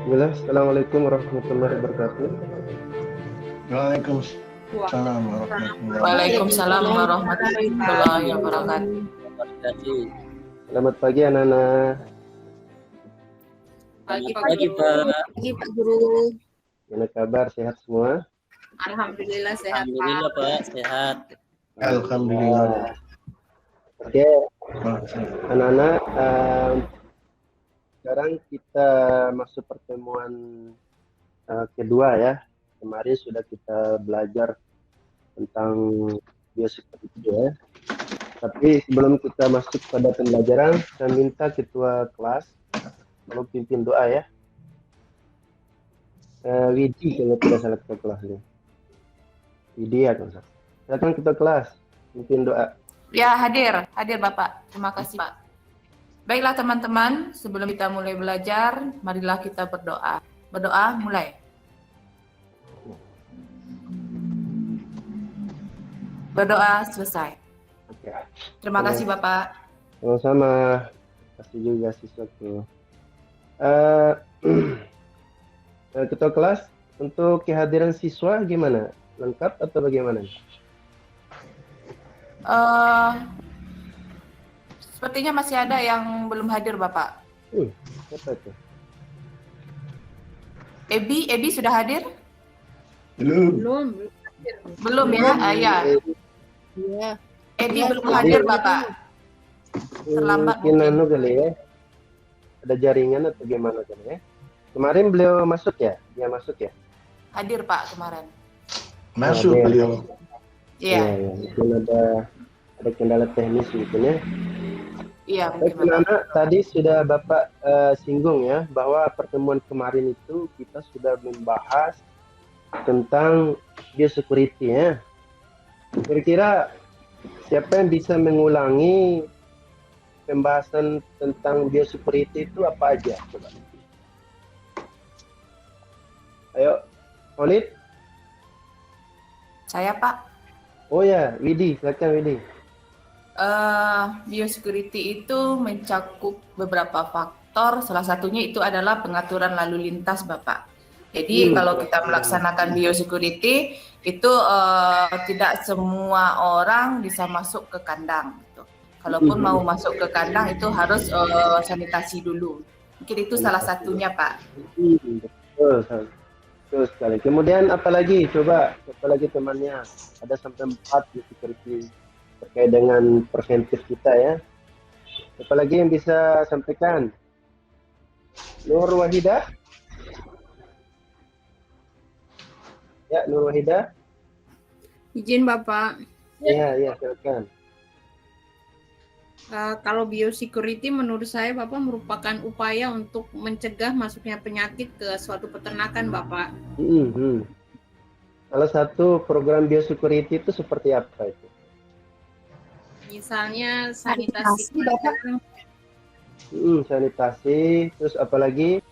Bismillah. Assalamualaikum warahmatullahi wabarakatuh. Waalaikumsalam warahmatullahi Waalaikumsalam wabarakatuh. warahmatullahi wabarakatuh. Selamat pagi anak-anak. Pagi Pak Pagi Guru. Pak. Pagi Pak Guru. Gimana kabar? Sehat semua? Alhamdulillah sehat Alhamdulillah Pak. Pak, sehat. Alhamdulillah. Oke, anak-anak. Sekarang kita masuk pertemuan kedua ya. Kemarin sudah kita belajar tentang biopsikologi ya. Tapi sebelum kita masuk pada pembelajaran, saya minta ketua kelas tolong pimpin doa ya. Widi kalau tidak salah ketua kelas ini. Widi ya kan? Silakan ketua kelas pimpin doa. Ya, hadir Bapak. Terima kasih Pak. Baiklah teman-teman, sebelum kita mulai belajar, marilah kita berdoa. Berdoa mulai. Berdoa selesai. Oke. Terima kasih Bapak. Sama-sama. Kasih juga siswaku. Ketua kelas, untuk kehadiran siswa gimana? Lengkap atau bagaimana? Sepertinya masih ada yang belum hadir Bapak. Apa itu? Ebi sudah hadir? Belum. Belum ya? Ya. Iya. Ebi belum hadir Bapak. Terlambat Mungkin mungkin. anu kali ya. Ada jaringan atau gimana kali ya? Kemarin beliau masuk ya? Dia masuk ya? Hadir Pak kemarin. Masuk Ada. beliau. Iya. Ya. Mungkin ada kendala teknis mungkin ya. Iya, Baik, mungkin Bapak. anak tadi sudah Bapak singgung ya bahwa pertemuan kemarin itu kita sudah membahas tentang biosecurity ya. Kira-kira siapa yang bisa mengulangi pembahasan tentang biosecurity itu apa aja? Coba. Ayo, Khalid. Saya Pak. Oh ya, Widi, silakan Widi. Biosecurity itu mencakup beberapa faktor, salah satunya itu adalah pengaturan lalu lintas Bapak. Jadi kalau kita melaksanakan biosecurity itu tidak semua orang bisa masuk ke kandang gitu. Kalaupun mau masuk ke kandang itu harus sanitasi dulu. Mungkin itu salah satunya Pak. Betul sekali. Kemudian apalagi? Coba, apalagi temannya? Ada sampai 4 biosecurity terkait dengan preventif kita ya. Apalagi yang bisa sampaikan? Nur Wahidah? Ya, Nur Wahidah? Izin Bapak. Iya, silakan. Kalau biosecurity menurut saya Bapak merupakan upaya untuk mencegah masuknya penyakit ke suatu peternakan Bapak. Salah satu program biosecurity itu seperti apa itu? Misalnya sanitasi kandang, Sanitasi, terus apalagi?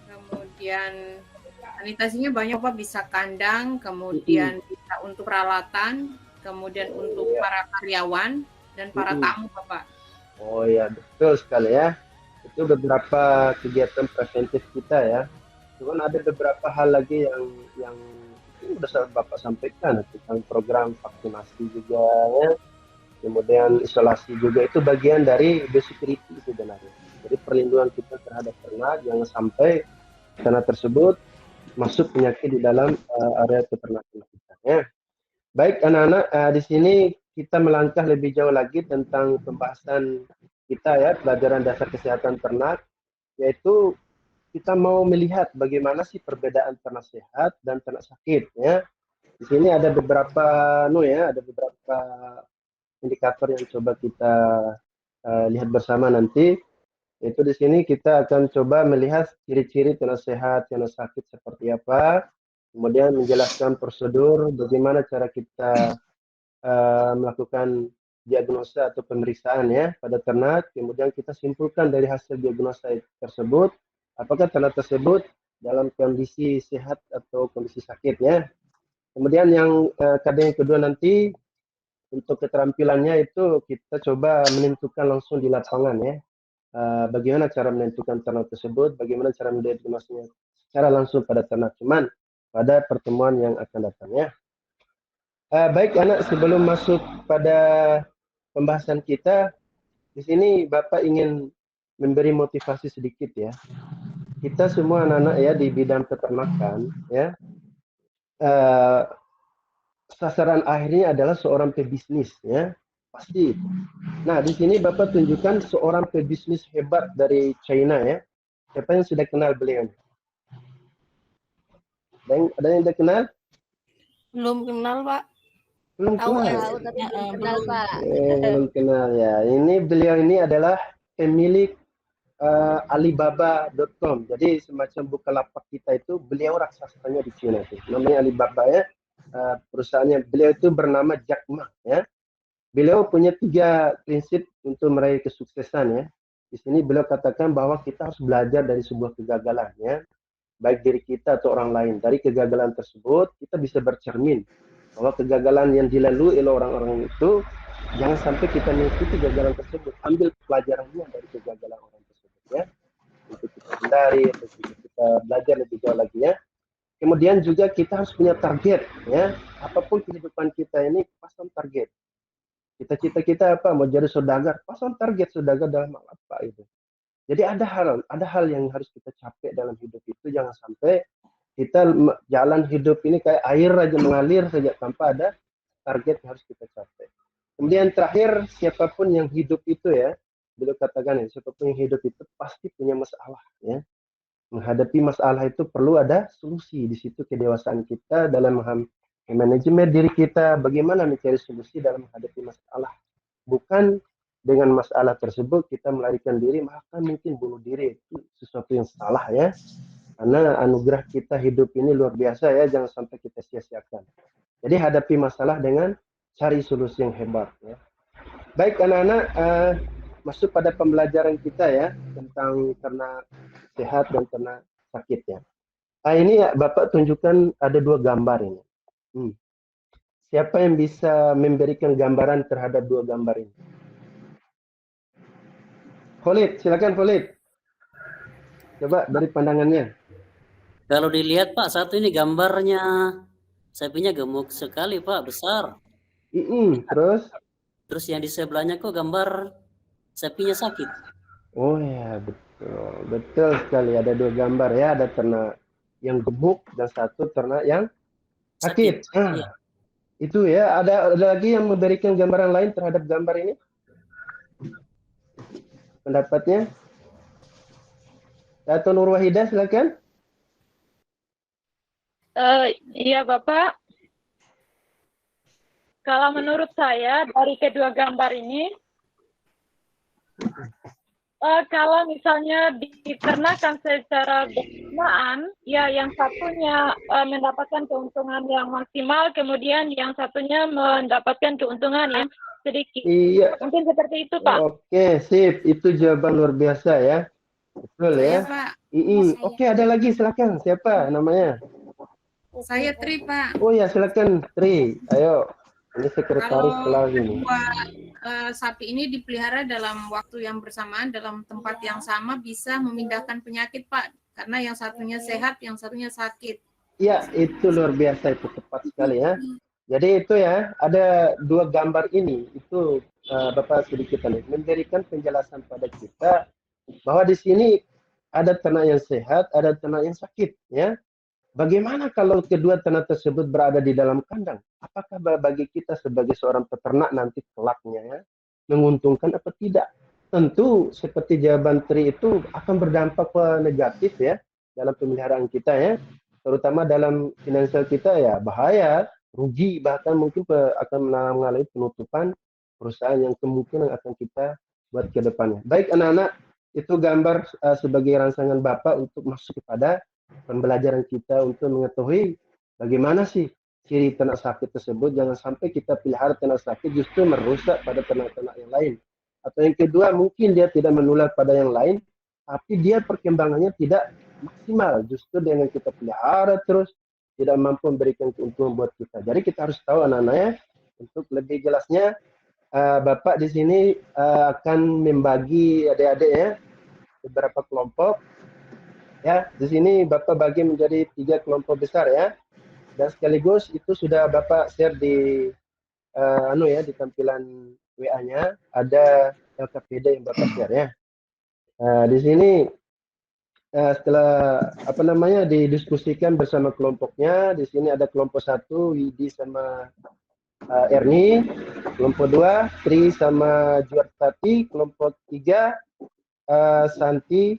kemudian sanitasinya banyak Pak, bisa kandang, kemudian bisa untuk peralatan, kemudian untuk para karyawan dan para tamu Bapak. Oh ya, betul sekali ya. Itu beberapa kegiatan preventif kita ya. Cuman ada beberapa hal lagi yang sudah Bapak sampaikan tentang program vaksinasi juga ya. Kemudian isolasi juga itu bagian dari biosecurity sebenarnya. Jadi perlindungan kita terhadap ternak jangan sampai ternak tersebut masuk penyakit di dalam area peternakan kita ya. Baik anak-anak, di sini kita melangkah lebih jauh lagi tentang pembahasan kita ya, pelajaran dasar kesehatan ternak, yaitu kita mau melihat bagaimana sih perbedaan ternak sehat dan ternak sakit ya. Di sini ada beberapa ada beberapa indikator yang coba kita lihat bersama nanti. Itu di sini kita akan coba melihat ciri-ciri ternak sehat, ternak sakit seperti apa, kemudian menjelaskan prosedur bagaimana cara kita melakukan diagnosa atau pemeriksaan ya pada ternak, kemudian kita simpulkan dari hasil diagnosa tersebut apakah ternak tersebut dalam kondisi sehat atau kondisi sakit ya. Kemudian yang yang kedua nanti untuk keterampilannya itu kita coba menentukan langsung di lapangan ya. bagaimana cara menentukan ternak tersebut, bagaimana cara mendiagnosisnya secara langsung pada ternak cuman pada pertemuan yang akan datang ya. Baik anak, sebelum masuk pada pembahasan kita, di sini Bapak ingin memberi motivasi sedikit ya. Kita semua anak-anak ya di bidang peternakan ya, sasaran akhirnya adalah seorang pebisnis ya, pasti. Nah di sini Bapak tunjukkan seorang pebisnis hebat dari China ya. Siapa yang sudah kenal beliau? Ada yang sudah kenal? Belum kenal, Pak. Belum Tahu kenal. tahu tapi belum kenal, Pak. Belum kenal ya. Ini beliau ini adalah pemilik Alibaba.com. Jadi semacam Bukalapak kita itu, beliau raksasanya di China itu. Namanya Alibaba ya. Perusahaannya beliau itu bernama Jack Ma ya. Beliau punya 3 prinsip untuk meraih kesuksesan ya. Di sini beliau katakan bahwa kita harus belajar dari sebuah kegagalan ya. Baik diri kita atau orang lain. Dari kegagalan tersebut kita bisa bercermin bahwa kegagalan yang dilalui oleh orang-orang itu jangan sampai kita mengikuti kegagalan tersebut. Ambil pelajarannya dari kegagalan orang tersebut ya. Untuk kita hindari, untuk kita belajar lebih jauh lagi ya. Kemudian juga kita harus punya target ya. Apapun kehidupan kita ini pasang target. Cita-cita kita apa? Mau jadi saudagar, pasang target saudagar dalam apa itu. Jadi ada hal yang harus kita capai dalam hidup itu. Jangan sampai kita jalan hidup ini kayak air aja mengalir saja tanpa ada target yang harus kita capai. Kemudian terakhir, siapapun yang hidup itu ya, beliau katakan ya, siapapun yang hidup itu pasti punya masalah ya. Menghadapi masalah itu perlu ada solusi. Di situ kedewasaan kita dalam manajemen diri kita, bagaimana mencari solusi dalam menghadapi masalah. Bukan dengan masalah tersebut kita melarikan diri, maka mungkin bunuh diri. Itu sesuatu yang salah ya. Karena anugerah kita hidup ini luar biasa ya, jangan sampai kita sia-siakan. Jadi hadapi masalah dengan cari solusi yang hebat ya. Baik anak-anak, masuk pada pembelajaran kita ya tentang ternak sehat dan ternak sakit ya. Ini ya, Bapak tunjukkan ada 2 gambar ini. Siapa yang bisa memberikan gambaran terhadap 2 gambar ini? Khalid, silakan Khalid. Coba dari pandangannya. Kalau dilihat Pak, satu ini gambarnya sapinya gemuk sekali Pak, besar. Terus yang di sebelahnya kok gambar sapinya sakit. Oh ya, betul sekali. Ada 2 gambar ya, ada ternak yang gemuk dan satu ternak yang sakit. Iya. Itu ya, ada lagi yang memberikan gambaran lain terhadap gambar ini? Pendapatnya? Dato' Nur Wahidah, silakan. Iya Bapak, kalau menurut saya dari kedua gambar ini, kalau misalnya diternakan secara bersamaan, ya yang satunya mendapatkan keuntungan yang maksimal, kemudian yang satunya mendapatkan keuntungan yang sedikit. Iya. Mungkin seperti itu Pak. Oke, sip. Itu jawaban luar biasa ya. Betul ya. Pak. Oke, ada lagi, silakan. Siapa namanya? Saya Tri, Pak. Oh ya, silakan Tri. Ayo. Ini sekretaris kelas ini. Sapi ini dipelihara dalam waktu yang bersamaan, dalam tempat yang sama, bisa memindahkan penyakit, Pak. Karena yang satunya sehat, yang satunya sakit. Iya, itu luar biasa, itu tepat sekali ya. Jadi itu ya, ada 2 gambar ini. Itu Bapak sedikit memberikan penjelasan pada kita bahwa di sini ada ternak yang sehat, ada ternak yang sakit ya. Bagaimana kalau kedua ternak tersebut berada di dalam kandang? Apakah bagi kita sebagai seorang peternak nanti kelaknya ya, menguntungkan atau tidak? Tentu seperti jawaban Tri itu akan berdampak negatif ya dalam pemeliharaan kita ya, terutama dalam finansial kita ya, bahaya, rugi, bahkan mungkin akan mengalami penutupan perusahaan yang kemungkinan akan kita buat ke depannya. Baik anak-anak, itu gambar sebagai rangsangan Bapak untuk masuk kepada pembelajaran kita untuk mengetahui bagaimana sih ciri ternak sakit tersebut. Jangan sampai kita pelihara ternak sakit justru merusak pada ternak-ternak yang lain. Atau yang kedua, mungkin dia tidak menular pada yang lain, tapi dia perkembangannya tidak maksimal. Justru dengan kita pelihara terus, tidak mampu memberikan keuntungan buat kita. Jadi kita harus tahu anak-anaknya, untuk lebih jelasnya, Bapak di sini akan membagi adik-adik ya beberapa kelompok. Ya, di sini Bapak bagi menjadi 3 kelompok besar ya. Dan sekaligus itu sudah Bapak share di di tampilan WA-nya ada LKPD yang Bapak share ya. Di sini setelah didiskusikan bersama kelompoknya, di sini ada kelompok 1 Widi sama Erni, kelompok 2 Tri sama Juartati, kelompok 3 Santi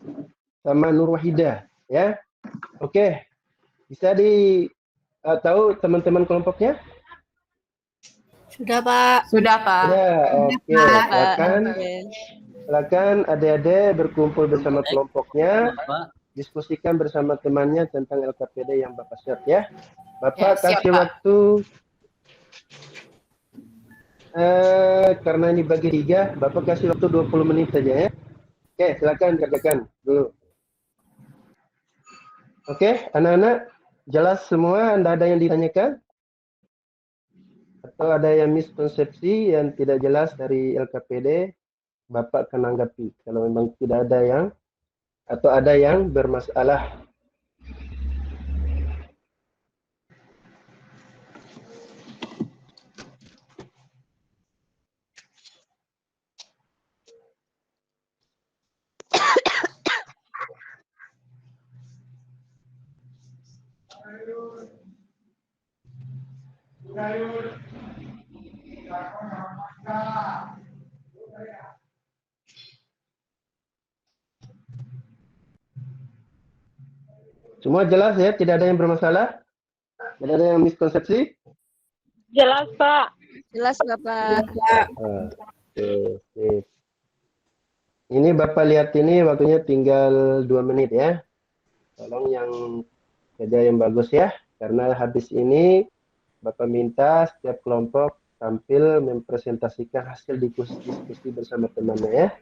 sama Nur Wahida ya. Oke. Bisa tahu teman-teman kelompoknya? Sudah, Pak. Sudah, Pak. Ya, oke. Oke. Silakan adik-adik berkumpul bersama kelompoknya, Pak. diskusikan bersama temannya tentang LKPD yang Bapak share ya. Bapak Ya, siap, kasih Pak. waktu karena ini bagi 3, Bapak kasih waktu 20 menit saja ya. Oke, silakan kerjakan dulu. Oke, anak-anak, jelas semua? Anda ada yang ditanyakan? Atau ada yang miskonsepsi yang tidak jelas dari LKPD? Bapak akan anggapi kalau memang tidak ada yang atau ada yang bermasalah. Semua jelas ya, tidak ada yang bermasalah? Tidak ada yang miskonsepsi? Jelas, Pak. Jelas, Bapak. Oke. Ini Bapak lihat ini waktunya tinggal 2 menit ya. Tolong yang kerja yang bagus ya. Karena habis ini Bapak minta setiap kelompok tampil mempresentasikan hasil diskusi bersama temannya ya.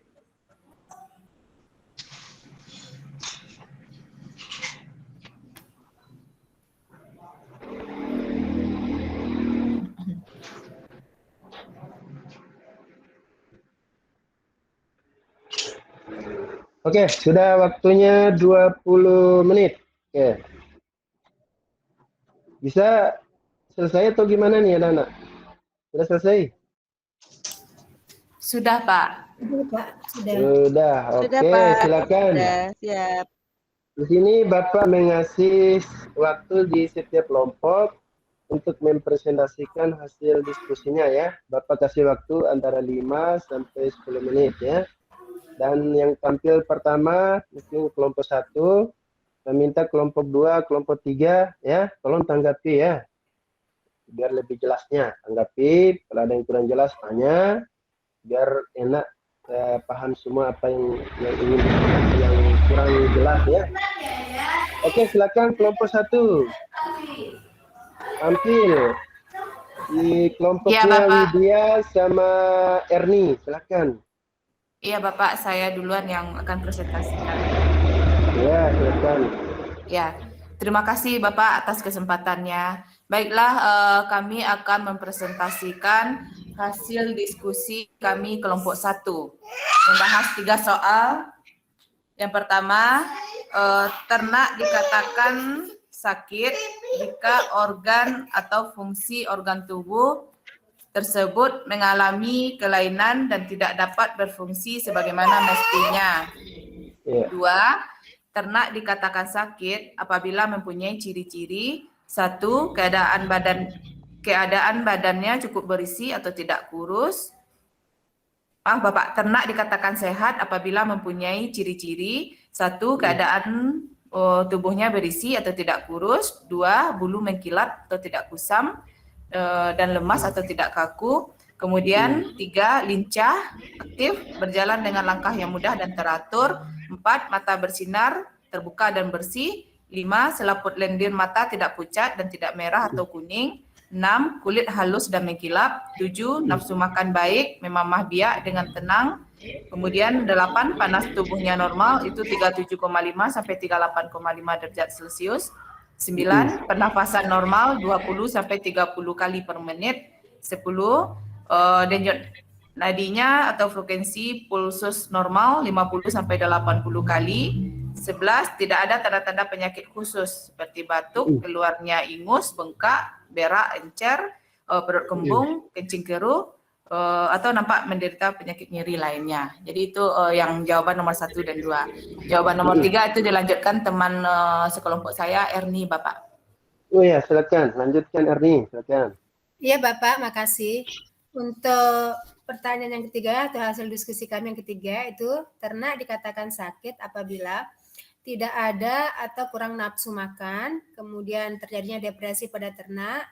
Oke, sudah waktunya 20 menit. Oke. Bisa selesai atau gimana nih anak-anak? Sudah selesai? Sudah, Pak. Sudah. Oke, Sudah, Pak. silakan. Sudah, siap. Di sini Bapak mengasih waktu di setiap kelompok untuk mempresentasikan hasil diskusinya ya. Bapak kasih waktu antara 5 sampai 10 menit ya. Dan yang tampil pertama mungkin kelompok 1, saya minta kelompok 2, kelompok 3 ya, tolong tanggapi ya. Biar lebih jelasnya, tanggapi. Kalau ada yang kurang jelas tanya, biar enak paham semua apa yang kurang jelas ya. Oke, silakan kelompok 1. Tampil. Di kelompoknya Bapak. Widya sama Erni, silakan. Iya, Bapak, saya duluan yang akan presentasikan. Ya, silakan. Ya, terima kasih Bapak atas kesempatannya. Baiklah, kami akan mempresentasikan hasil diskusi kami kelompok 1. Membahas 3 soal. Yang pertama, ternak dikatakan sakit jika organ atau fungsi organ tubuh tersebut mengalami kelainan dan tidak dapat berfungsi sebagaimana mestinya. Ya. 2, ternak dikatakan sakit apabila mempunyai ciri-ciri: 1, keadaan badannya cukup berisi atau tidak kurus. Bapak, ternak dikatakan sehat apabila mempunyai ciri-ciri: 1, keadaan tubuhnya berisi atau tidak kurus. 2, bulu mengkilat atau tidak kusam dan lemas atau tidak kaku. Kemudian 3, lincah, aktif, berjalan dengan langkah yang mudah dan teratur. 4, mata bersinar, terbuka dan bersih. 5, selaput lendir mata tidak pucat dan tidak merah atau kuning. 6, kulit halus dan mengkilap. 7, nafsu makan baik, memamah biak dengan tenang. Kemudian 8, panas tubuhnya normal, itu 37,5 sampai 38,5 derajat Celcius. 9, pernafasan normal 20 sampai 30 kali per menit. 10, nadinya atau frekuensi pulsus normal 50 sampai 80 kali. 11, tidak ada tanda-tanda penyakit khusus seperti batuk, keluarnya ingus, bengkak, berak, encer, perut kembung, kencing keruh, atau nampak menderita penyakit nyeri lainnya. Jadi itu yang jawaban nomor 1 dan 2. Jawaban nomor 3 itu dilanjutkan teman sekelompok saya, Ernie, Bapak. Oh ya, silakan. Lanjutkan Ernie, silakan. Iya Bapak, makasih. Untuk pertanyaan yang ketiga atau hasil diskusi kami yang ketiga itu, ternak dikatakan sakit apabila tidak ada atau kurang nafsu makan, kemudian terjadinya depresi pada ternak,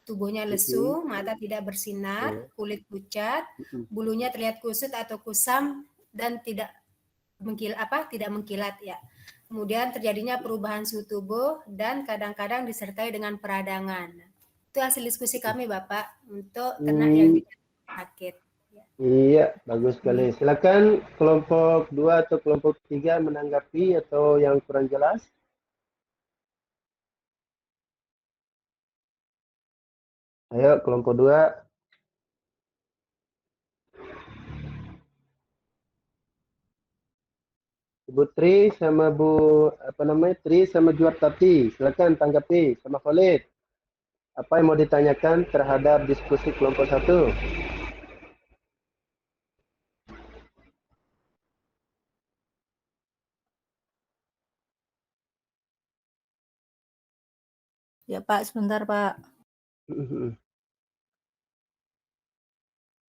tubuhnya lesu, mata tidak bersinar, kulit pucat, bulunya terlihat kusut atau kusam dan tidak mengkilat ya. Kemudian terjadinya perubahan suhu tubuh dan kadang-kadang disertai dengan peradangan. Itu hasil diskusi kami Bapak untuk ternak yang sakit. Iya, bagus sekali. Silakan kelompok 2 atau kelompok 3 menanggapi atau yang kurang jelas. Ayo, kelompok 2. Bu Tri sama Bu Tri sama Juartati. Silakan tanggapi sama Khalid. Apa yang mau ditanyakan terhadap diskusi kelompok 1? Ya Pak, sebentar Pak.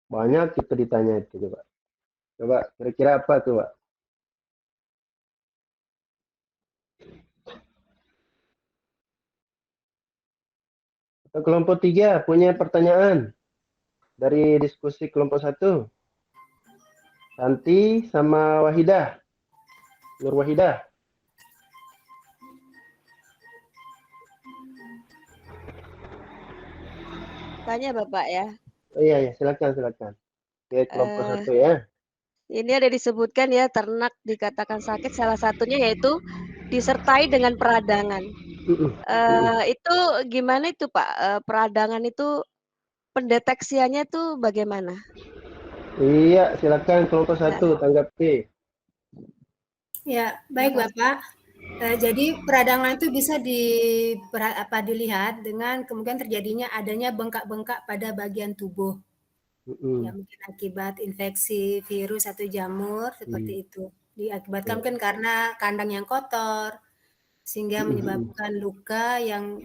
Banyak kita ditanya itu, coba. Coba kira-kira apa tuh, Pak? Atau kelompok 3 punya pertanyaan dari diskusi kelompok 1. Santi sama Wahidah. Nur Wahidah. Tanya Bapak ya. Oh iya, silakan. Oke, kelompok 1 ya. Ini ada disebutkan ya, ternak dikatakan sakit, salah satunya yaitu disertai dengan peradangan. Itu gimana itu Pak? Peradangan itu pendeteksiannya itu bagaimana? Iya, silakan kelompok 1 tanggapi. Ya, baik Bapak. Jadi peradangan itu bisa dilihat dengan kemungkinan terjadinya adanya bengkak-bengkak pada bagian tubuh. Ya, mungkin akibat infeksi virus atau jamur seperti itu. Diakibatkan mungkin karena kandang yang kotor sehingga menyebabkan luka yang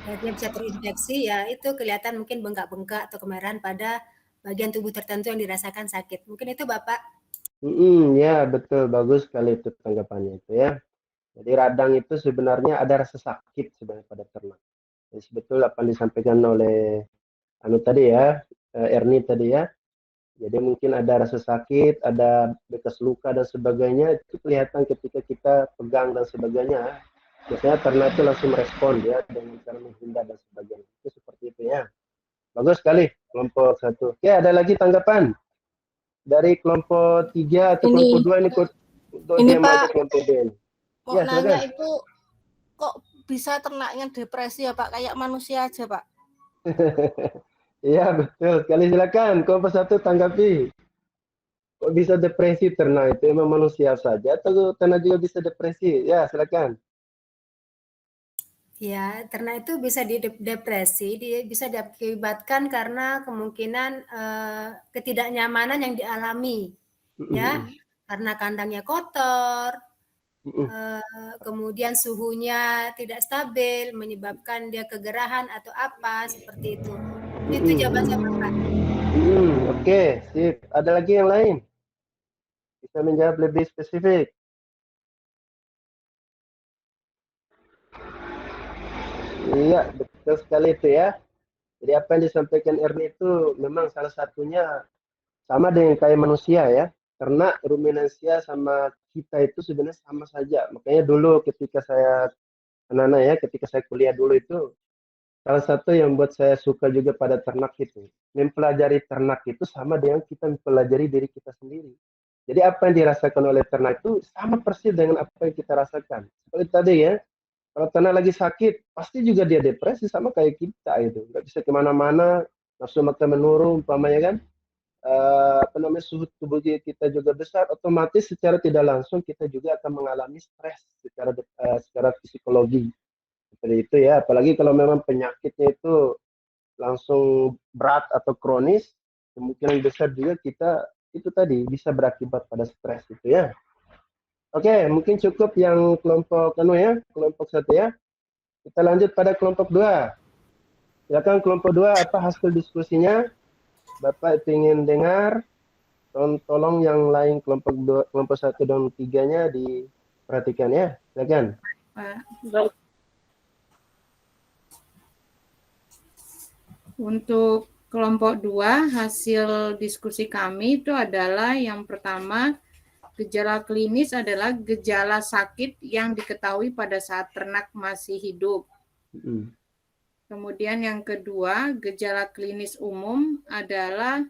akhirnya bisa terinfeksi, ya itu kelihatan mungkin bengkak-bengkak atau kemerahan pada bagian tubuh tertentu yang dirasakan sakit. Mungkin itu Bapak. Ya, betul, bagus sekali itu tanggapannya itu ya. Jadi radang itu sebenarnya ada rasa sakit sebenarnya pada ternak. Jadi sebetulnya apa yang disampaikan oleh tadi ya, Ernie tadi ya. Jadi mungkin ada rasa sakit, ada bekas luka dan sebagainya, itu kelihatan ketika kita pegang dan sebagainya. Biasanya ternak itu langsung merespon ya dengan cara menghindar dan sebagainya. Itu seperti itu ya. Bagus sekali kelompok 1. Oke, ada lagi tanggapan dari kelompok 3 atau kelompok 2 ini Pak, kelompok D. mau nanya itu kok bisa ternaknya depresi ya Pak, kayak manusia aja Pak? Iya betul sekali, silakan kelompok 1 tanggapi. Kok bisa depresi ternak itu emang manusia saja atau ternak juga bisa depresi? Ya silakan. Ya, ternak itu bisa depresi, bisa diakibatkan karena kemungkinan ketidaknyamanan yang dialami, ya, karena kandangnya kotor, kemudian suhunya tidak stabil, menyebabkan dia kegerahan atau apa seperti itu. Itu jawaban saya Pak. Oke, sip. Ada lagi yang lain? Bisa menjawab lebih spesifik. Iya, betul sekali itu ya. Jadi apa yang disampaikan Ernie itu memang salah satunya sama dengan kayak manusia ya. Karena ruminansia sama kita itu sebenarnya sama saja. Makanya dulu ketika saya anak-anak ya, ketika saya kuliah dulu itu salah satu yang buat saya suka juga pada ternak itu. Mempelajari ternak itu sama dengan kita mempelajari diri kita sendiri. Jadi apa yang dirasakan oleh ternak itu sama persis dengan apa yang kita rasakan. Seperti tadi ya, kalau ternak lagi sakit, pasti juga dia depresi sama kayak kita itu. Nggak bisa kemana-mana, nafsu makan menurun, umpamanya kan. suhu tubuh kita juga besar, otomatis secara tidak langsung kita juga akan mengalami stres secara psikologi. Seperti itu ya, apalagi kalau memang penyakitnya itu langsung berat atau kronis, kemungkinan besar juga kita itu tadi bisa berakibat pada stres itu ya. Oke, mungkin cukup yang kelompok kelompok 1 ya. Kita lanjut pada kelompok 2. Silakan kelompok 2, apa hasil diskusinya? Bapak ingin dengar. Tolong yang lain kelompok 1 dan 3-nya diperhatikan ya. Silakan. Baik. Untuk kelompok 2, hasil diskusi kami itu adalah yang pertama, gejala klinis adalah gejala sakit yang diketahui pada saat ternak masih hidup. Kemudian yang kedua, gejala klinis umum adalah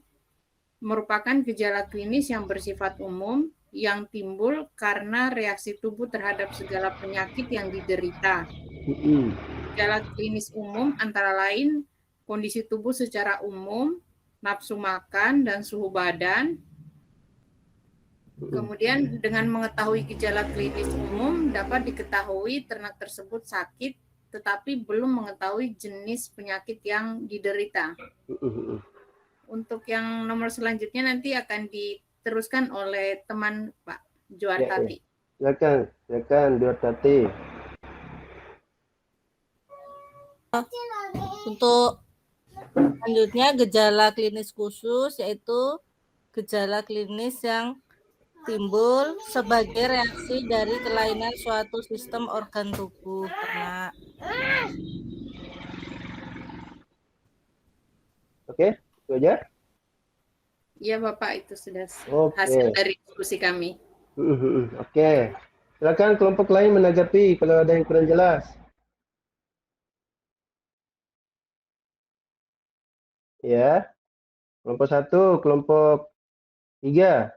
merupakan gejala klinis yang bersifat umum yang timbul karena reaksi tubuh terhadap segala penyakit yang diderita. Gejala klinis umum antara lain kondisi tubuh secara umum, nafsu makan, dan suhu badan. Kemudian dengan mengetahui gejala klinis umum dapat diketahui ternak tersebut sakit tetapi belum mengetahui jenis penyakit yang diderita. Untuk yang nomor selanjutnya nanti akan diteruskan oleh teman Pak Juartati. Silakan Juartati. Untuk selanjutnya gejala klinis khusus yaitu gejala klinis yang timbul sebagai reaksi dari kelainan suatu sistem organ tubuh ternak. Oke, itu aja. Iya Bapak, itu sudah Oke. hasil dari diskusi kami. Oke, silakan kelompok lain menanggapi kalau ada yang kurang jelas. Ya, kelompok 1, kelompok 3.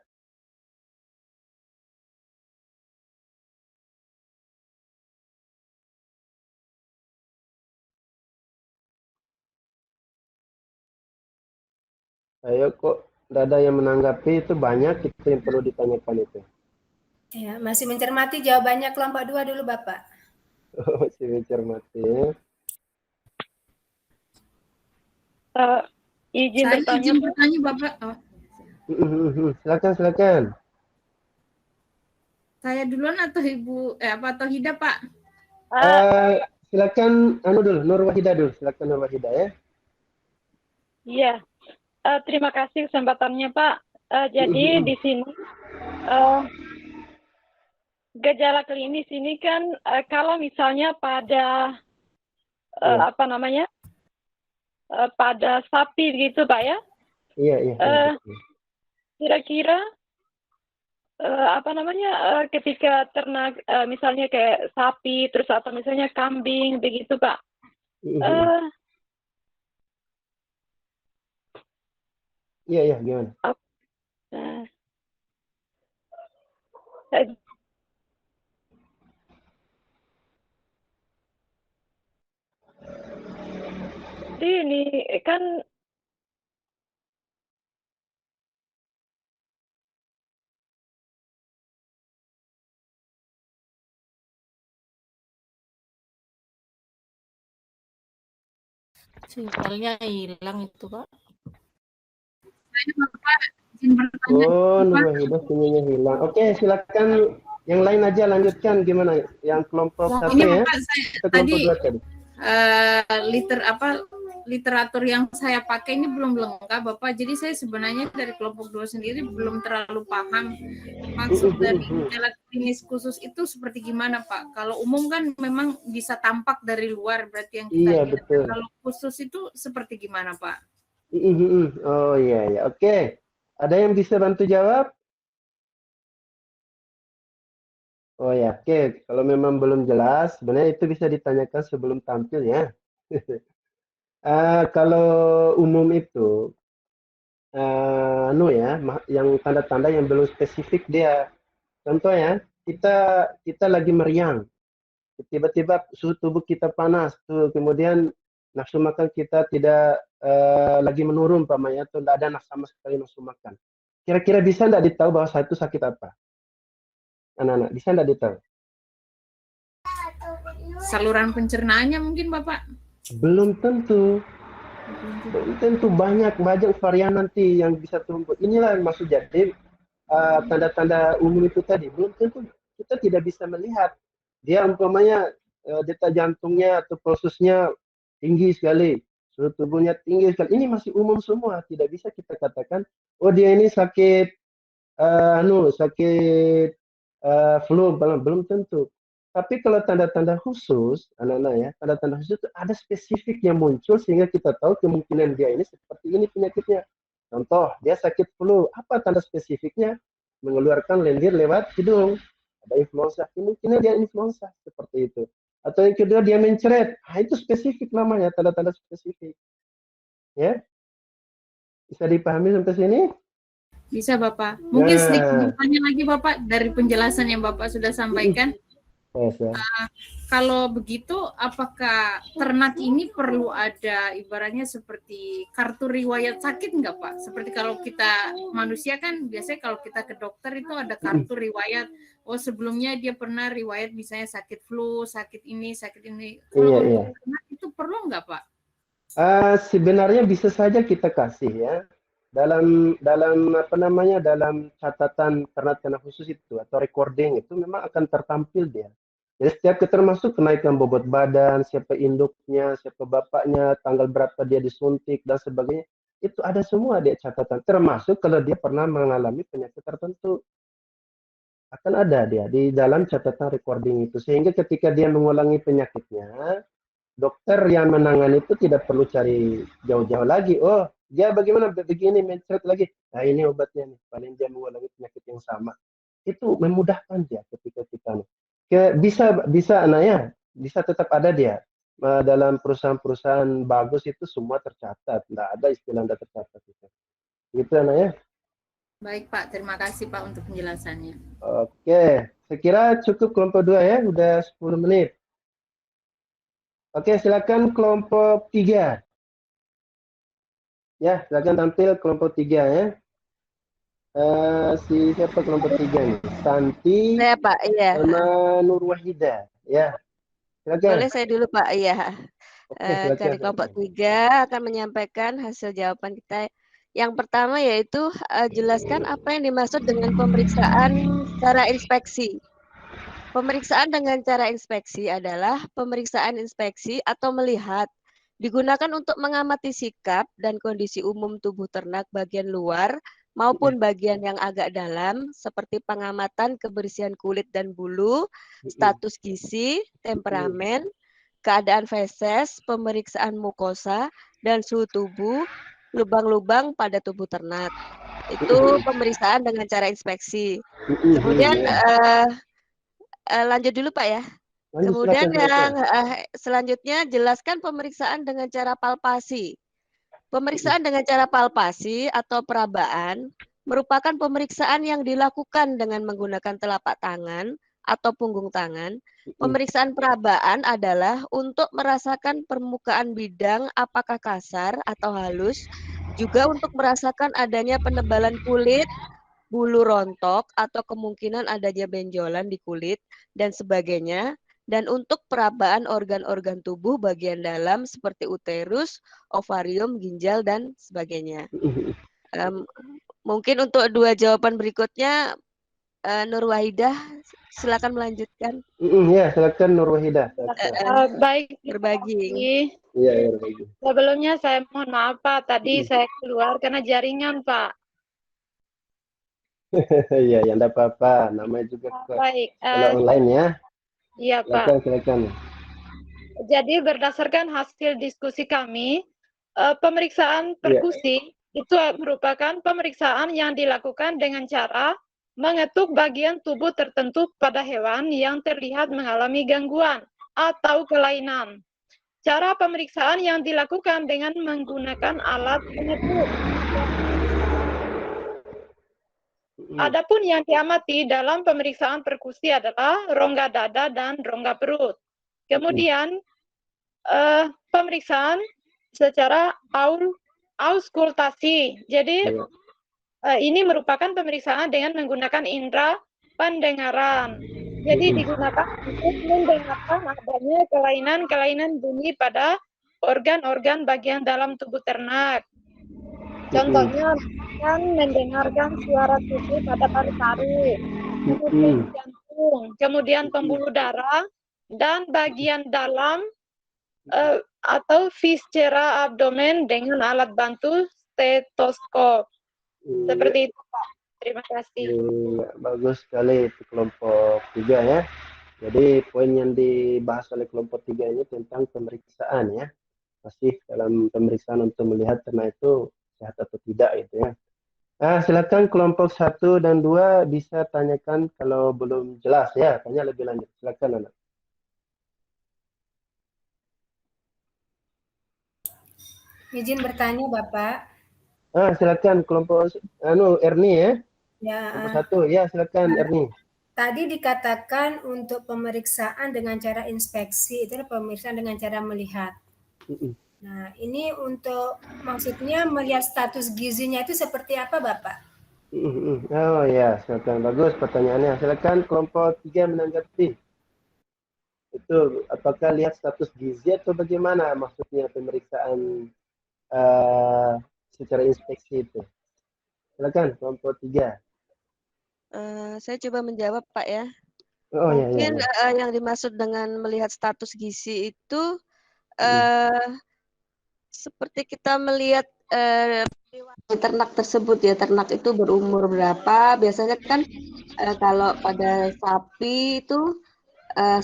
Ayo kok tidak ada yang menanggapi, itu banyak itu yang perlu ditanyakan itu. Ya, masih mencermati jawabannya kelompok 2 dulu Bapak. Masih mencermati. Izin Saya bertanya, izin bertanya Bapak. Oh, Silakan. saya duluan atau Ibu atau Hida Pak? Silakan Nur Wahida dulu. Silakan Nur Wahida ya. Iya. Terima kasih kesempatannya Pak. Jadi di sini gejala klinis ini kan kalau misalnya pada pada sapi gitu Pak ya. Iya. Kira-kira ketika ternak misalnya kayak sapi terus atau misalnya kambing begitu Pak. Iya, gimana? Ini kan Sinyalnya hilang itu Pak. Nur Wahida sinyalnya hilang. Oke, silakan yang lain aja lanjutkan gimana? Yang kelompok 1 Ini ya. Bapak, Kita kelompok 2 tadi. Literatur yang saya pakai ini belum lengkap Bapak. Jadi saya sebenarnya dari kelompok 2 sendiri belum terlalu paham maksud dari gejala klinis khusus itu seperti gimana Pak. Kalau umum kan memang bisa tampak dari luar berarti yang kita lihat. Betul. Kalau khusus itu seperti gimana Pak? Oh iya. Oke. Ada yang bisa bantu jawab? Oh ya, oke. Kalau memang belum jelas, sebenarnya itu bisa ditanyakan sebelum tampil ya. Kalau umum itu, yang tanda-tanda yang belum spesifik dia. Contoh ya, kita lagi meriang, tiba-tiba suhu tubuh kita panas, tuh kemudian nafsu makan kita tidak lagi menurun, pamannya, atau tidak ada sama sekali nafsu makan. Kira-kira bisa tidak ditahu bahwa saya itu sakit apa? Anak-anak, bisa tidak ditahu? Saluran pencernaannya mungkin Bapak? Belum tentu. Belum tentu, banyak varian nanti yang bisa tumbuh. Inilah yang maksud jadi tanda-tanda umum itu tadi. Belum tentu kita tidak bisa melihat. Dia umpamanya detak jantungnya atau pulsusnya tinggi sekali, suhu tubuhnya tinggi sekali. Ini masih umum semua. Tidak bisa kita katakan, oh dia ini sakit flu, belum tentu. Tapi kalau tanda-tanda khusus, anak-anak ya, tanda-tanda khusus itu ada spesifik yang muncul sehingga kita tahu kemungkinan dia ini seperti ini penyakitnya. Contoh, dia sakit flu, apa tanda spesifiknya? Mengeluarkan lendir lewat hidung. Ada influenza, kemungkinan dia influenza seperti itu. Atau yang kedua dia mencret, itu spesifik namanya, tanda-tanda spesifik. Ya, bisa dipahami sampai sini? Bisa Bapak. Mungkin sedikit bertanya lagi Bapak dari penjelasan yang Bapak sudah sampaikan. Kalau begitu, apakah ternak ini perlu ada ibaratnya seperti kartu riwayat sakit nggak Pak? Seperti kalau kita manusia kan biasanya kalau kita ke dokter itu ada kartu riwayat. Oh sebelumnya dia pernah riwayat misalnya sakit flu, sakit ini, sakit ini. Kalau untuk ternak itu perlu nggak Pak? Sebenarnya bisa saja kita kasih ya. Dalam dalam catatan ternak khusus itu atau recording itu memang akan tertampil dia. Jadi setiap termasuk kenaikan bobot badan, siapa induknya, siapa bapaknya, tanggal berapa dia disuntik dan sebagainya, itu ada semua dia catatan. Termasuk kalau dia pernah mengalami penyakit tertentu, akan ada dia di dalam catatan recording itu. Sehingga ketika dia mengulangi penyakitnya, dokter yang menangani itu tidak perlu cari jauh-jauh lagi. Oh, dia bagaimana begini mencret lagi. Nah ini obatnya nih. Paling dia mengulangi penyakit yang sama. Itu memudahkan dia ketika kita nih. Bisa anaknya, bisa tetap ada dia. Dalam perusahaan-perusahaan bagus itu semua tercatat. Tidak ada istilah tidak tercatat. Gitu anaknya. Baik Pak, terima kasih Pak untuk penjelasannya. Oke, saya kira cukup kelompok 2 ya. Udah 10 menit. Oke, silakan kelompok 3. Ya, silakan tampil kelompok 3 ya. Siapa kelompok 3 nih? Santi. Saya Pak, iya. Sama Nur Wahida. Ya, silakan. Boleh saya dulu Pak, iya. Oke, Dari kelompok 3 akan menyampaikan hasil jawaban kita. Yang pertama yaitu jelaskan apa yang dimaksud dengan pemeriksaan secara inspeksi. Pemeriksaan dengan cara inspeksi adalah pemeriksaan inspeksi atau melihat, digunakan untuk mengamati sikap dan kondisi umum tubuh ternak bagian luar maupun bagian yang agak dalam, seperti pengamatan kebersihan kulit dan bulu, status gizi, temperamen, keadaan feses, pemeriksaan mukosa, dan suhu tubuh, lubang-lubang pada tubuh ternak. Itu pemeriksaan dengan cara inspeksi. Kemudian lanjut dulu Pak ya. Kemudian yang selanjutnya jelaskan pemeriksaan dengan cara palpasi. Pemeriksaan dengan cara palpasi atau perabaan merupakan pemeriksaan yang dilakukan dengan menggunakan telapak tangan atau punggung tangan. Pemeriksaan perabaan adalah untuk merasakan permukaan bidang apakah kasar atau halus, juga untuk merasakan adanya penebalan kulit, bulu rontok, atau kemungkinan adanya benjolan di kulit, dan sebagainya. Dan untuk perabaan organ-organ tubuh bagian dalam seperti uterus, ovarium, ginjal, dan sebagainya. Mungkin untuk 2 jawaban berikutnya, Nur Wahidah, silakan melanjutkan. Ya, silakan Nur Wahidah. Baik, berbagi. Iya, berbagi. Sebelumnya saya mohon maaf Pak, tadi saya keluar karena jaringan Pak. Iya, ya enggak apa-apa. Namanya juga baik. Online ya. Iya Pak. Silakan. Jadi berdasarkan hasil diskusi kami, pemeriksaan perkusi itu merupakan pemeriksaan yang dilakukan dengan cara mengetuk bagian tubuh tertentu pada hewan yang terlihat mengalami gangguan atau kelainan. Cara pemeriksaan yang dilakukan dengan menggunakan alat pengetuk. Adapun yang diamati dalam pemeriksaan perkusi adalah rongga dada dan rongga perut. Kemudian pemeriksaan secara auskultasi. Jadi ini merupakan pemeriksaan dengan menggunakan indera pendengaran. Jadi digunakan untuk mendengarkan adanya kelainan-kelainan bunyi pada organ-organ bagian dalam tubuh ternak. Contohnya mendengarkan suara tubuh pada paru-paru, kemudian jantung, kemudian pembuluh darah, dan bagian dalam atau viscera abdomen dengan alat bantu stetoskop. Seperti itu, Pak. Terima kasih. Bagus sekali itu kelompok 3 ya. Jadi poin yang dibahas oleh kelompok 3 ini tentang pemeriksaan ya. Masih dalam pemeriksaan untuk melihat ternak itu sehat atau tidak gitu ya. Silakan kelompok 1 dan 2 bisa tanyakan kalau belum jelas ya, tanya lebih lanjut. Silakan anak. Izin bertanya Bapak. Silakan kelompok Erni ya. Ya. Kelompok 1 ya, silakan Erni. Tadi dikatakan untuk pemeriksaan dengan cara inspeksi itu adalah pemeriksaan dengan cara melihat. Nah, ini untuk maksudnya melihat status gizinya itu seperti apa, Bapak? Oh ya, silakan. Bagus pertanyaannya. Silakan kelompok 3 menanggapi. Itu apakah lihat status gizi atau bagaimana maksudnya pemeriksaan secara inspeksi itu? Silakan kelompok 3. Saya coba menjawab, Pak ya. Mungkin yang dimaksud dengan melihat status gizi itu seperti kita melihat ternak tersebut ya, ternak itu berumur berapa. Biasanya kan kalau pada sapi itu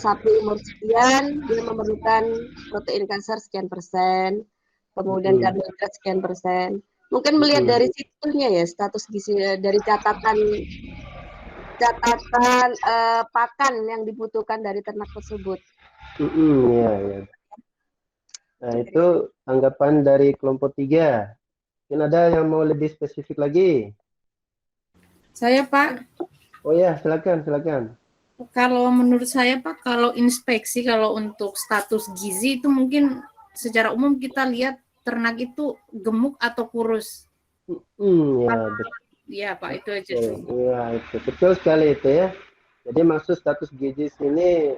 sapi umur sekian dia memerlukan protein kasar sekian persen, kemudian karbohidrat sekian persen. Mungkin melihat dari situnya ya status gizi dari catatan pakan yang dibutuhkan dari ternak tersebut. Ya. Nah, itu tanggapan dari kelompok 3. Mungkin ada yang mau lebih spesifik lagi? Saya, Pak. Oh ya, silakan. Kalau menurut saya, Pak, kalau inspeksi, kalau untuk status gizi itu mungkin secara umum kita lihat ternak itu gemuk atau kurus. Iya, Pak, itu aja. Iya, itu betul sekali itu ya. Jadi maksud status gizi ini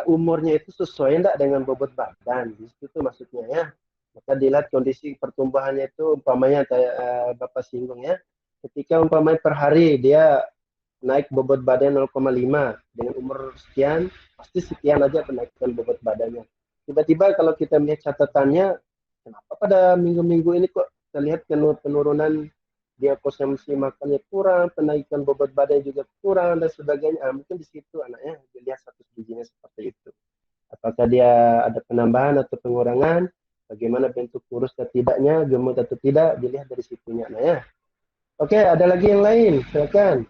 umurnya itu sesuai enggak dengan bobot badan. Di situ tuh maksudnya ya. Maka dilihat kondisi pertumbuhannya itu umpamanya Bapak singgung ya. Ketika umpamanya per hari dia naik bobot badan 0,5 dengan umur sekian, pasti sekian aja kenaikan bobot badannya. Tiba-tiba kalau kita melihat catatannya, kenapa pada minggu-minggu ini kok kita lihat penurunan dia konsumsi makannya kurang, penaikan bobot badan juga kurang dan sebagainya. Mungkin di situ anaknya dilihat status gizinya seperti itu. Apakah dia ada penambahan atau pengurangan, bagaimana bentuk kurus atau tidaknya, gemuk atau tidak, dilihat dari situnya anaknya. Oke, ada lagi yang lain, silakan.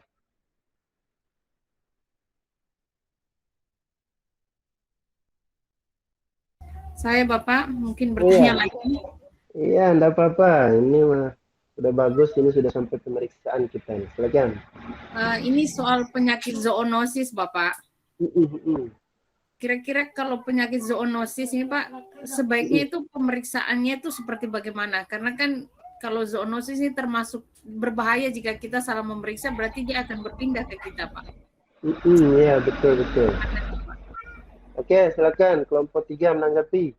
Saya, Bapak, mungkin bertanya lagi. Iya, enggak apa-apa. Ini mah sudah bagus, ini sudah sampai pemeriksaan kita nih. Silakan. Ini soal penyakit zoonosis, Bapak. Kira-kira kalau penyakit zoonosis ini, Pak, sebaiknya itu pemeriksaannya itu seperti bagaimana? Karena kan kalau zoonosis ini termasuk berbahaya jika kita salah memeriksa, berarti dia akan berpindah ke kita, Pak. Iya, betul. Oke, silakan kelompok 3 menanggapi.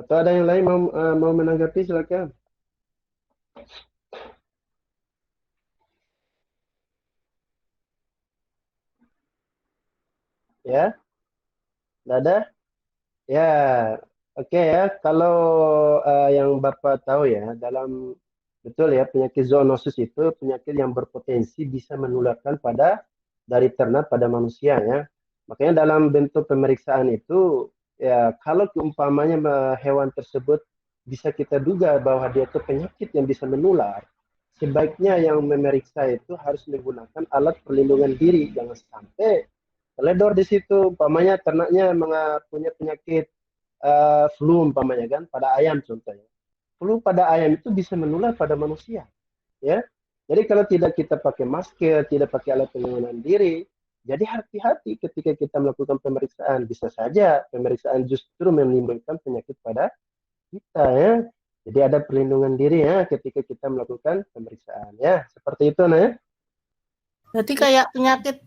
Atau ada yang lain mau menanggapi, silakan. Ya, tidak ada? Ya, oke ya. Kalau yang Bapak tahu ya, dalam betul ya penyakit zoonosis itu penyakit yang berpotensi bisa menularkan dari ternak pada manusia ya. Makanya dalam bentuk pemeriksaan itu ya kalau umpamanya hewan tersebut bisa kita duga bahwa dia itu penyakit yang bisa menular, sebaiknya yang memeriksa itu harus menggunakan alat perlindungan diri, jangan sampai teledor di situ. Umpamanya ternaknya punya penyakit flu umpamanya kan pada ayam contohnya. Flu pada ayam itu bisa menular pada manusia, ya. Jadi kalau tidak kita pakai masker, tidak pakai alat pelindung diri, jadi hati-hati ketika kita melakukan pemeriksaan. Bisa saja pemeriksaan justru menimbulkan penyakit pada kita ya. Jadi ada perlindungan diri ya ketika kita melakukan pemeriksaan ya. Seperti itu nah ya. Berarti kayak penyakit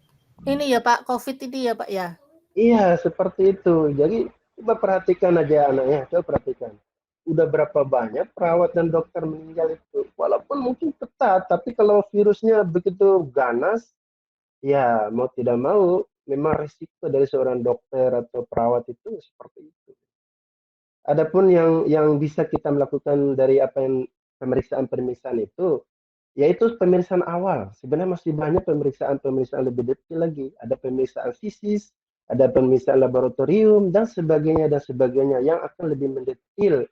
ini ya Pak, COVID ini ya Pak ya? Iya, seperti itu. Jadi coba perhatikan aja anaknya, coba perhatikan. Udah berapa banyak perawat dan dokter meninggal itu. Walaupun mungkin ketat, tapi kalau virusnya begitu ganas, ya mau tidak mau, memang risiko dari seorang dokter atau perawat itu seperti itu. Adapun yang bisa kita melakukan dari apa yang pemeriksaan itu, yaitu pemeriksaan awal. Sebenarnya masih banyak pemeriksaan lebih detail lagi. Ada pemeriksaan fisis, ada pemeriksaan laboratorium dan sebagainya yang akan lebih mendetail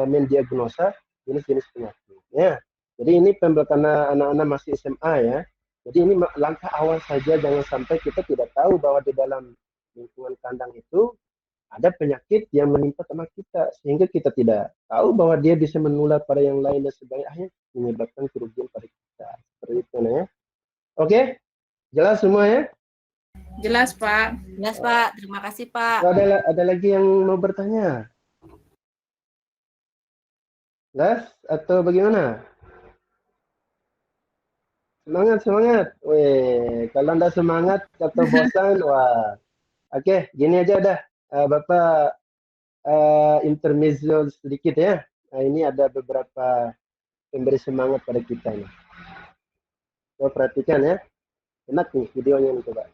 mendiagnosa jenis-jenis penyakit. Ya. Jadi ini karena anak-anak masih SMA ya. Jadi ini langkah awal saja, jangan sampai kita tidak tahu bahwa di dalam lingkungan kandang itu ada penyakit yang menimpa ternak kita sehingga kita tidak tahu bahwa dia bisa menular pada yang lain dan sebagainya, akhirnya menyebabkan kerugian pada kita. Seperti itu ya. Oke, jelas semua ya? Jelas Pak. Jelas Pak, terima kasih Pak. Ada lagi yang mau bertanya? Jelas atau bagaimana? Semangat. Weh, kalau anda semangat atau bosan, wah. Oke, gini aja dah. Bapak intermezzo sedikit ya. Nah, ini ada beberapa pemberi semangat pada kita nih. Coba perhatikan ya. Enak nih videonya nih coba.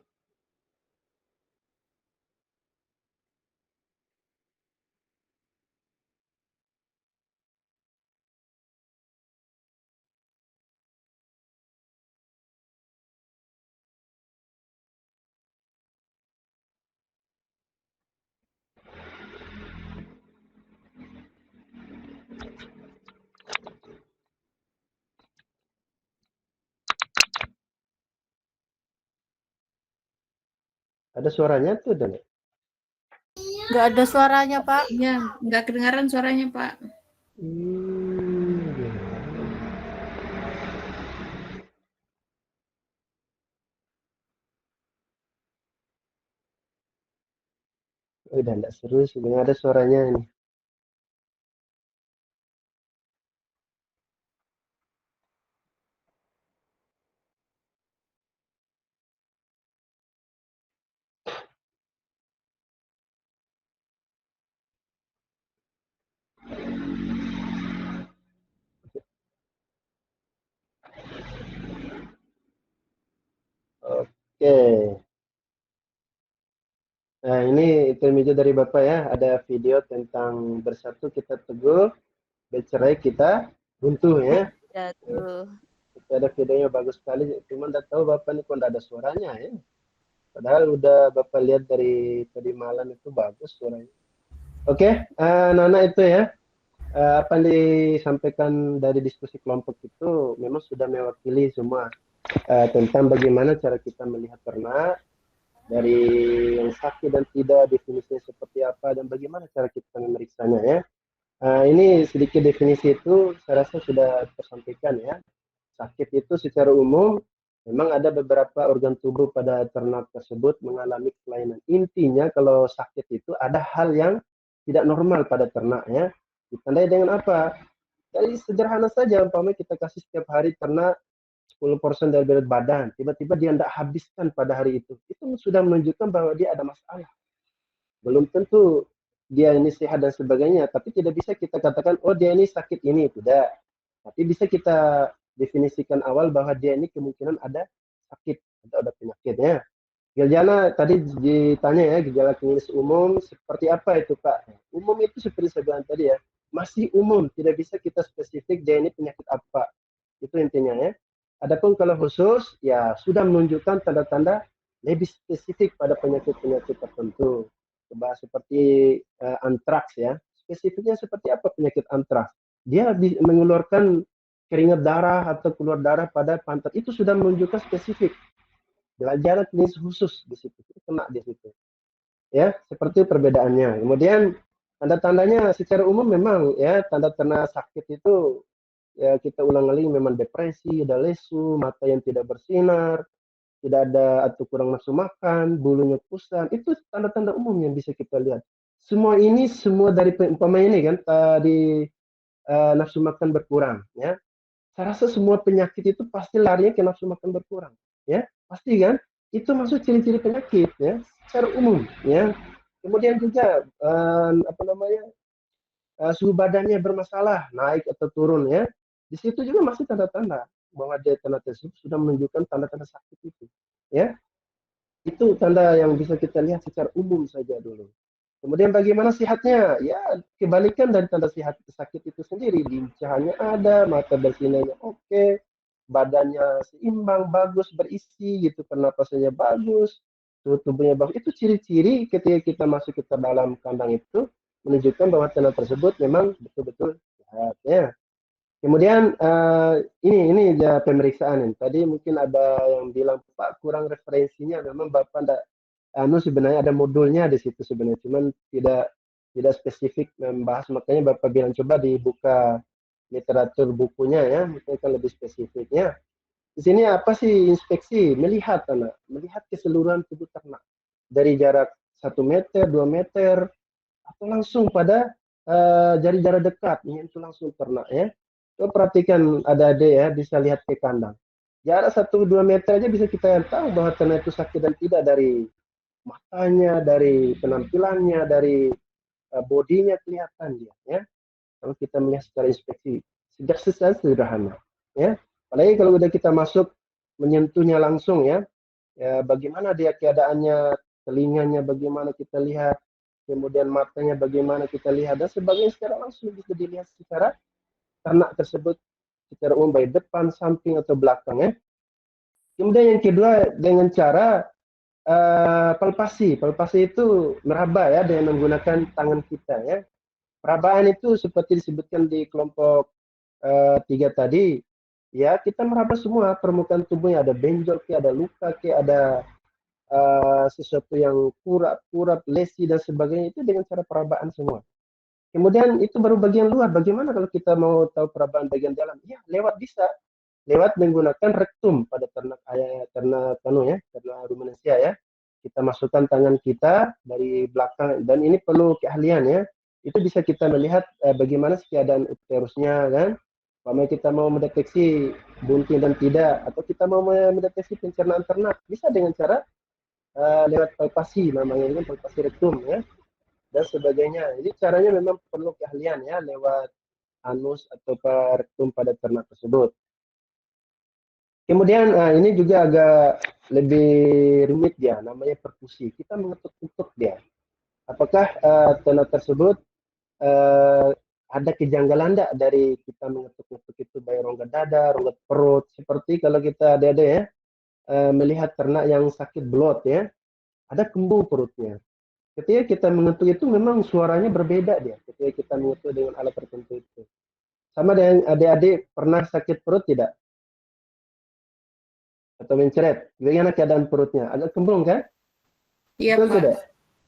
Ada suaranya tuh Dan? Nggak ada suaranya Pak. Iya, nggak kedengaran suaranya Pak. Udah enggak seru sebenarnya ada suaranya ini. Oke. Nah, ini intermezzo dari Bapak ya. Ada video tentang bersatu kita teguh, bercerai kita runtuh ya. Jatuh. Itu ada videonya bagus sekali. Cuma enggak tahu Bapak ini kok enggak ada suaranya ya. Padahal udah Bapak lihat dari tadi malam itu bagus suaranya. Oke, Nana itu ya. Apa yang disampaikan dari diskusi kelompok itu memang sudah mewakili semua tentang bagaimana cara kita melihat ternak dari yang sakit dan tidak, definisinya seperti apa dan bagaimana cara kita memeriksanya ya. Ini sedikit definisi itu saya rasa sudah tersampaikan ya. Sakit itu secara umum memang ada beberapa organ tubuh pada ternak tersebut mengalami kelainan. Intinya kalau sakit itu ada hal yang tidak normal pada ternak ya. Ditandai dengan apa? Jadi sederhana saja, umpamanya kita kasih setiap hari ternak 10% dari berat badan, tiba-tiba dia tidak habiskan pada hari itu sudah menunjukkan bahwa dia ada masalah. Belum tentu dia ini sehat dan sebagainya, tapi tidak bisa kita katakan, oh dia ini sakit ini, tidak. Tapi bisa kita definisikan awal bahwa dia ini kemungkinan ada sakit atau ada penyakitnya. Gejala tadi ditanya ya, gejala klinis umum seperti apa itu Pak? Umum itu seperti saya bilang tadi ya, masih umum, tidak bisa kita spesifik dia ini penyakit apa. Itu intinya ya. Adapun kalau khusus, ya sudah menunjukkan tanda-tanda lebih spesifik pada penyakit-penyakit tertentu. Coba seperti antraks ya. Spesifiknya seperti apa penyakit antraks? Dia mengeluarkan keringat darah atau keluar darah pada pantat. Itu sudah menunjukkan spesifik. Gejala klinis khusus di situ, kena di situ. Ya, seperti perbedaannya. Kemudian tanda-tandanya secara umum memang ya tanda-tanda sakit itu ya kita ulang lagi memang depresi, ada lesu, mata yang tidak bersinar, tidak ada atau kurang nafsu makan, bulunya kusam, itu tanda-tanda umum yang bisa kita lihat. Semua ini semua dari umpama ini kan tadi nafsu makan berkurang, ya. Saya rasa semua penyakit itu pasti larinya ke nafsu makan berkurang, ya, pasti kan? Itu masuk ciri-ciri penyakit, ya, secara umum, ya. Kemudian juga apa namanya suhu badannya bermasalah, naik atau turun, ya. Di situ juga masih tanda-tanda bahwa dia tanda tersebut sudah menunjukkan tanda-tanda sakit itu, ya. Itu tanda yang bisa kita lihat secara umum saja dulu. Kemudian bagaimana sehatnya? Ya, kebalikan dari tanda sehat sakit itu sendiri. Lincahannya ada, mata bersinarnya oke, badannya seimbang, bagus, berisi, gitu, pernapasannya bagus, suhu tubuhnya bagus. Itu ciri-ciri ketika kita masuk ke dalam kandang itu menunjukkan bahwa tanda tersebut memang betul-betul sehat. Ya. Kemudian ini ya pemeriksaan ini. Tadi mungkin ada yang bilang Pak kurang referensinya. Memang Bapak enggak sebenarnya ada modulnya di situ sebenarnya, cuman tidak spesifik membahas. Makanya Bapak bilang coba dibuka literatur bukunya ya, mungkin kan lebih spesifiknya. Di sini apa sih inspeksi? Melihat melihat keseluruhan tubuh ternak dari jarak 1 meter, 2 meter, atau langsung pada jari jarak dekat, itu langsung ternak ya. Coba perhatikan adik-adik ya, bisa lihat ke kandang. Jarak 1-2 meter aja bisa kita tahu bahwa ternak itu sakit dan tidak, dari matanya, dari penampilannya, dari bodinya kelihatan dia ya. Kalau kita melihat secara inspeksi, secara sederhana ya. Apalagi kalau udah kita masuk menyentuhnya langsung ya, ya bagaimana dia keadaannya, telinganya bagaimana kita lihat, kemudian matanya bagaimana kita lihat, dan sebagainya secara langsung bisa dilihat secara ternak tersebut secara umum, baik depan, samping atau belakang ya. Kemudian yang kedua dengan cara palpasi. Palpasi itu meraba ya dengan menggunakan tangan kita ya. Perabaan itu seperti disebutkan di kelompok 3 tadi, ya kita meraba semua permukaan tubuhnya, ada benjol, ada luka, ada sesuatu yang kurap, lesi dan sebagainya, itu dengan cara perabaan semua. Kemudian itu baru bagian luar. Bagaimana kalau kita mau tahu perabaan bagian dalam? Ya lewat bisa, lewat menggunakan rektum pada ternak ternak rumensia ya. Kita masukkan tangan kita dari belakang, dan ini perlu keahlian ya. Itu bisa kita melihat bagaimana keadaan uterusnya kan. Kalau kita mau mendeteksi bunting dan tidak, atau kita mau mendeteksi pencernaan ternak, bisa dengan cara lewat palpasi, namanya ini palpasi rektum ya, dan sebagainya. Jadi caranya memang perlu keahlian ya, lewat anus atau rektum pada ternak tersebut. Kemudian ini juga agak lebih rumit ya, namanya perkusi. Kita mengetuk-ketuk dia. Apakah ternak tersebut ada kejanggalan enggak dari kita mengetuk-ketuk itu, baik rongga dada, rongga perut. Seperti kalau kita ada ya, melihat ternak yang sakit belot ya, ada kembung perutnya. Ketika kita mengetuk itu memang suaranya berbeda dia, ketika kita mengetuk dengan alat tertentu itu. Sama dengan adik-adik pernah sakit perut tidak? Atau mencret? Bagaimana keadaan perutnya? Agak kembung kan? Iya, Betul Pak. tidak?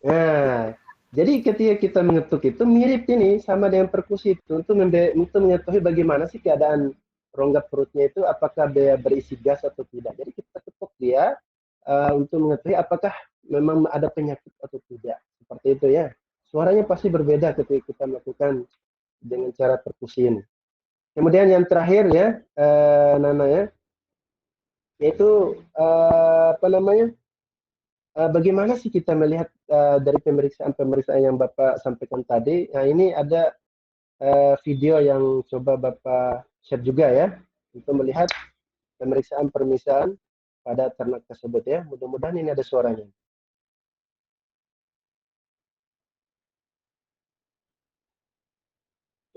Nah, jadi ketika kita mengetuk itu mirip ini sama dengan perkusi itu, untuk mengetahui bagaimana sih keadaan rongga perutnya itu, apakah dia berisi gas atau tidak. Jadi kita ketuk dia untuk mengetahui apakah memang ada penyakit atau tidak. Seperti itu ya. Suaranya pasti berbeda ketika kita melakukan dengan cara perkusi ini. Kemudian yang terakhir ya, Nana ya, yaitu apa namanya? Bagaimana sih kita melihat dari pemeriksaan yang Bapak sampaikan tadi. Nah, ini ada video yang coba Bapak share juga ya, untuk melihat pemeriksaan pada ternak tersebut ya. Mudah-mudahan ini ada suaranya.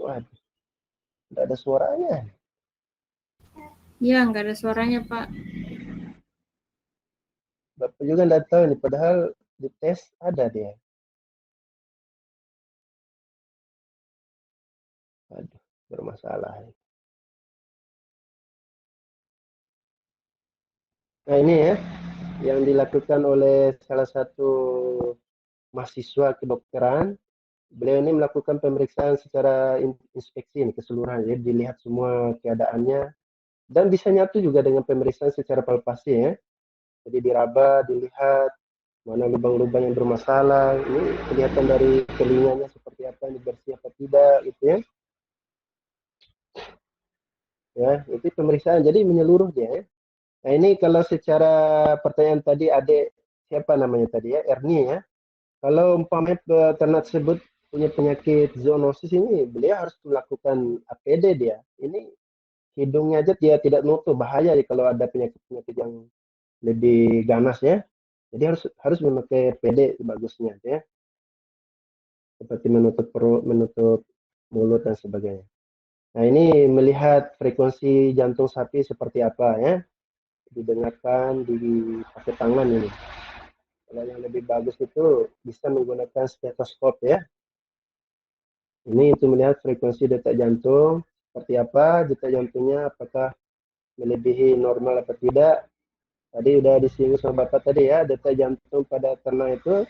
Waduh, tidak ada suaranya. Iya, nggak ada suaranya, Pak. Bapak juga tidak tahu ini, padahal di tes ada dia. Aduh, bermasalah. Nah ini ya, yang dilakukan oleh salah satu mahasiswa kedokteran beliau ini melakukan pemeriksaan secara inspeksi ini keseluruhan, jadi dilihat semua keadaannya dan bisa nyatu juga dengan pemeriksaan secara palpasi ya. Jadi diraba, dilihat mana lubang-lubang yang bermasalah, ini kelihatan dari telinganya seperti apa, ini bersih apa tidak, gitu ya. Ya, itu pemeriksaan. Jadi menyeluruh dia ya. Nah ini kalau secara pertanyaan tadi adik siapa namanya tadi ya, Ernie ya. Kalau umpamanya ternak tersebut punya penyakit zoonosis ini, beliau harus melakukan APD dia. Ini hidungnya aja dia tidak nutup, bahaya ya kalau ada penyakit-penyakit yang lebih ganas ya. Jadi harus memakai PD bagusnya ya. Seperti menutup perut, menutup mulut dan sebagainya. Nah ini melihat frekuensi jantung sapi seperti apa ya. Didengarkan di pakai tangan ini. Kalau yang lebih bagus itu bisa menggunakan stetoskop ya. Ini untuk melihat frekuensi detak jantung seperti apa, detak jantungnya apakah melebihi normal atau tidak. Tadi udah disinggung sama Bapak tadi ya, detak jantung pada ternak itu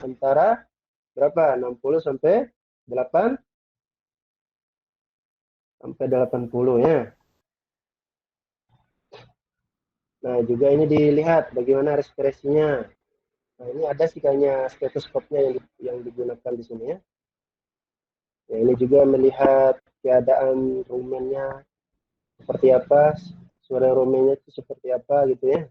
antara berapa? 60 sampai 8 sampai 80 ya. Nah, juga ini dilihat bagaimana respirasinya. Nah, ini ada sih kayaknya stetoskopnya yang digunakan di sini ya. Ya, ini juga melihat keadaan rumennya seperti apa, suara rumennya itu seperti apa gitu ya.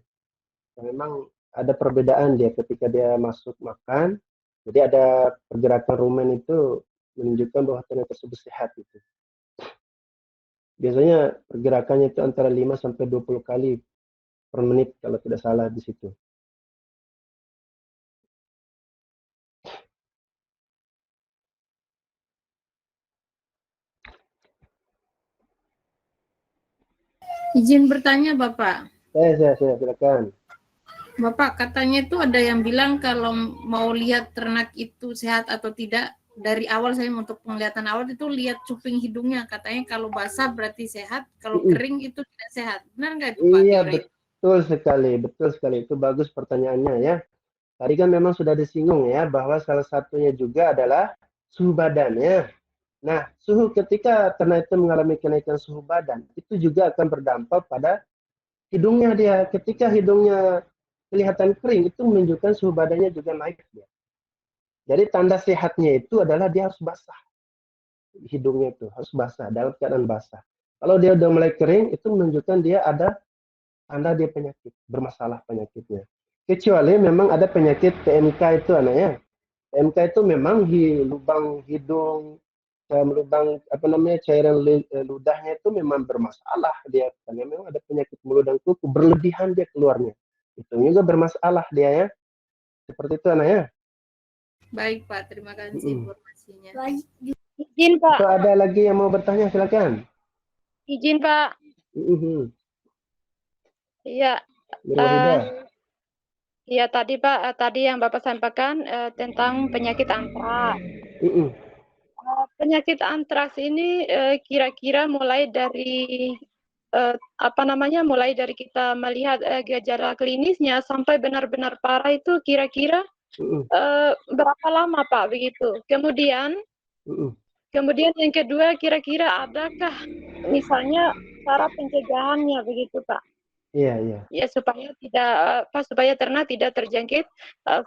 Nah, memang ada perbedaan dia ketika dia masuk makan. Jadi ada pergerakan rumen itu menunjukkan bahwa ternak tersebut sehat gitu. Biasanya pergerakannya itu antara 5 sampai 20 kali per menit kalau tidak salah di situ. Izin bertanya Bapak. Saya silakan. Bapak, katanya itu ada yang bilang kalau mau lihat ternak itu sehat atau tidak, dari awal saya untuk penglihatan awal itu lihat cuping hidungnya. Katanya kalau basah berarti sehat, kalau kering itu tidak sehat. Benar nggak itu Pak? Iya, betul sekali. Itu bagus pertanyaannya ya. Tadi kan memang sudah disinggung ya, bahwa salah satunya juga adalah suhu badan ya. Nah, ketika ternak itu mengalami kenaikan suhu badan, itu juga akan berdampak pada hidungnya dia. Ketika hidungnya kelihatan kering, itu menunjukkan suhu badannya juga naik dia. Jadi tanda sehatnya itu adalah dia harus basah. Hidungnya itu harus basah, dalam keadaan basah. Kalau dia udah mulai kering, itu menunjukkan dia ada tanda dia penyakit, bermasalah penyakitnya. Kecuali memang ada penyakit PMK itu anaknya. PMK itu memang di lubang hidung, lubang cairan ludahnya itu memang bermasalah dia, karena memang ada penyakit mulut dan kuku berlebihan dia keluarnya. Itu juga bermasalah dia ya. Seperti itu anaknya. Baik Pak, terima kasih informasinya. Izin Pak. Atau ada lagi yang mau bertanya, silakan. Izin Pak. Iya. Iya tadi Pak, tadi yang Bapak sampaikan tentang penyakit antraks. Penyakit antraks ini kira-kira mulai dari mulai dari kita melihat gejala klinisnya sampai benar-benar parah itu kira-kira berapa lama Pak begitu? Kemudian yang kedua kira-kira adakah misalnya cara pencegahannya begitu Pak? Iya. Ya supaya ternak tidak terjangkit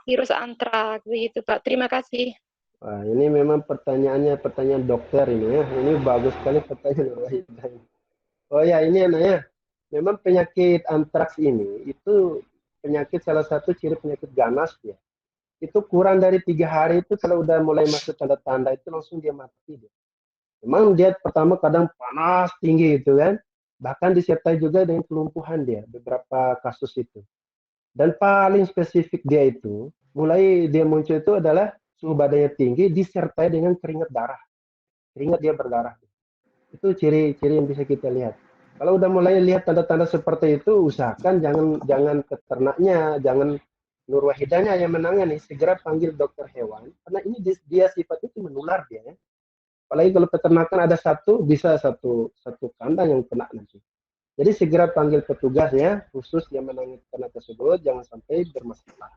virus antraks begitu Pak. Terima kasih. Wah, ini memang pertanyaan dokter ini ya. Ini bagus sekali pertanyaan. Oh ya, ini anaknya. Memang penyakit antraks ini itu penyakit salah satu ciri penyakit ganas ya. Itu kurang dari 3 hari itu kalau udah mulai masuk tanda-tanda itu langsung dia mati dia. Memang dia pertama kadang panas tinggi itu kan. Bahkan disertai juga dengan kelumpuhan dia beberapa kasus itu. Dan paling spesifik dia itu mulai dia muncul itu adalah suhu badannya tinggi disertai dengan keringat darah. Keringat dia berdarah. Itu ciri-ciri yang bisa kita lihat. Kalau udah mulai lihat tanda-tanda seperti itu, usahakan jangan ke ternaknya, jangan Nur Wahidanya yang menangani, segera panggil dokter hewan, karena ini dia sifatnya itu menular dia ya. Apalagi kalau peternakan ada bisa satu kandang yang kena nanti. Jadi segera panggil petugas ya, khusus yang menangani ternak tersebut, jangan sampai bermasalah.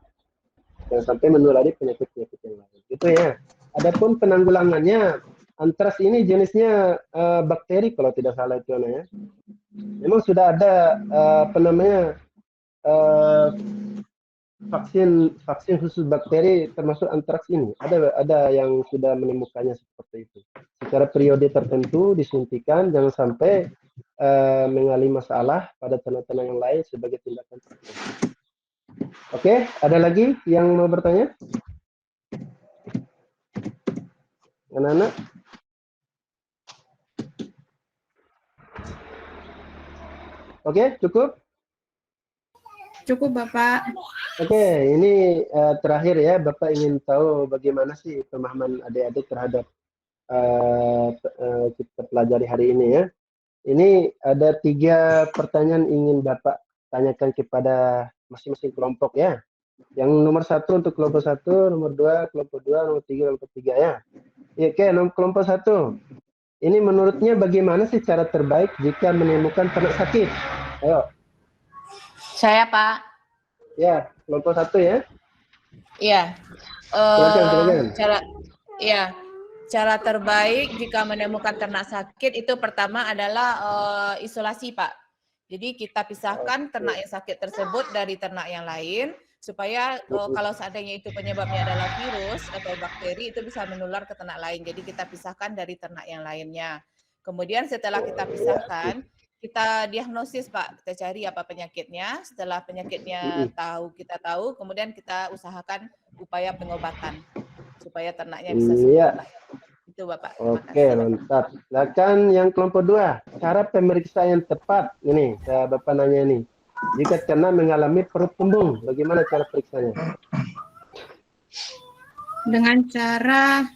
jangan sampai menulari penyakit-penyakit yang lain. Gitu ya. Adapun penanggulangannya, antraks ini jenisnya bakteri kalau tidak salah itu ya. Memang sudah ada apa namanya vaksin khusus bakteri termasuk antraks ini. Ada yang sudah menemukannya seperti itu. Secara periode tertentu disuntikan, jangan sampai mengalami masalah pada ternak-ternak yang lain sebagai tindakan preventif. Oke, ada lagi yang mau bertanya? Anak-anak? Oke, cukup? Cukup, Bapak. Oke, ini terakhir ya, Bapak ingin tahu bagaimana sih pemahaman adik-adik terhadap kita pelajari hari ini ya. Ini ada 3 pertanyaan ingin Bapak tanyakan kepada masing-masing kelompok ya. Yang nomor 1 untuk kelompok 1, nomor 2 kelompok 2, nomor 3 kelompok 3 ya. Oke, kelompok 1. Ini menurutnya bagaimana sih cara terbaik jika menemukan ternak sakit? Ayo. Saya, Pak. Ya, kelompok 1 ya. Iya. Silakan. Cara terbaik jika menemukan ternak sakit itu pertama adalah isolasi, Pak. Jadi kita pisahkan ternak yang sakit tersebut dari ternak yang lain supaya kalau seandainya itu penyebabnya adalah virus atau bakteri itu bisa menular ke ternak lain. Jadi kita pisahkan dari ternak yang lainnya. Kemudian setelah kita pisahkan, kita diagnosis, Pak. Kita cari apa penyakitnya. Setelah penyakitnya kita tahu, kemudian kita usahakan upaya pengobatan supaya ternaknya bisa sembuh. Itu Bapak. Oke, mantap. Silakan yang kelompok 2. Cara pemeriksaan yang tepat. Ini, Bapak nanya ini. Jika ternak mengalami perut kembung, bagaimana cara periksanya? Dengan cara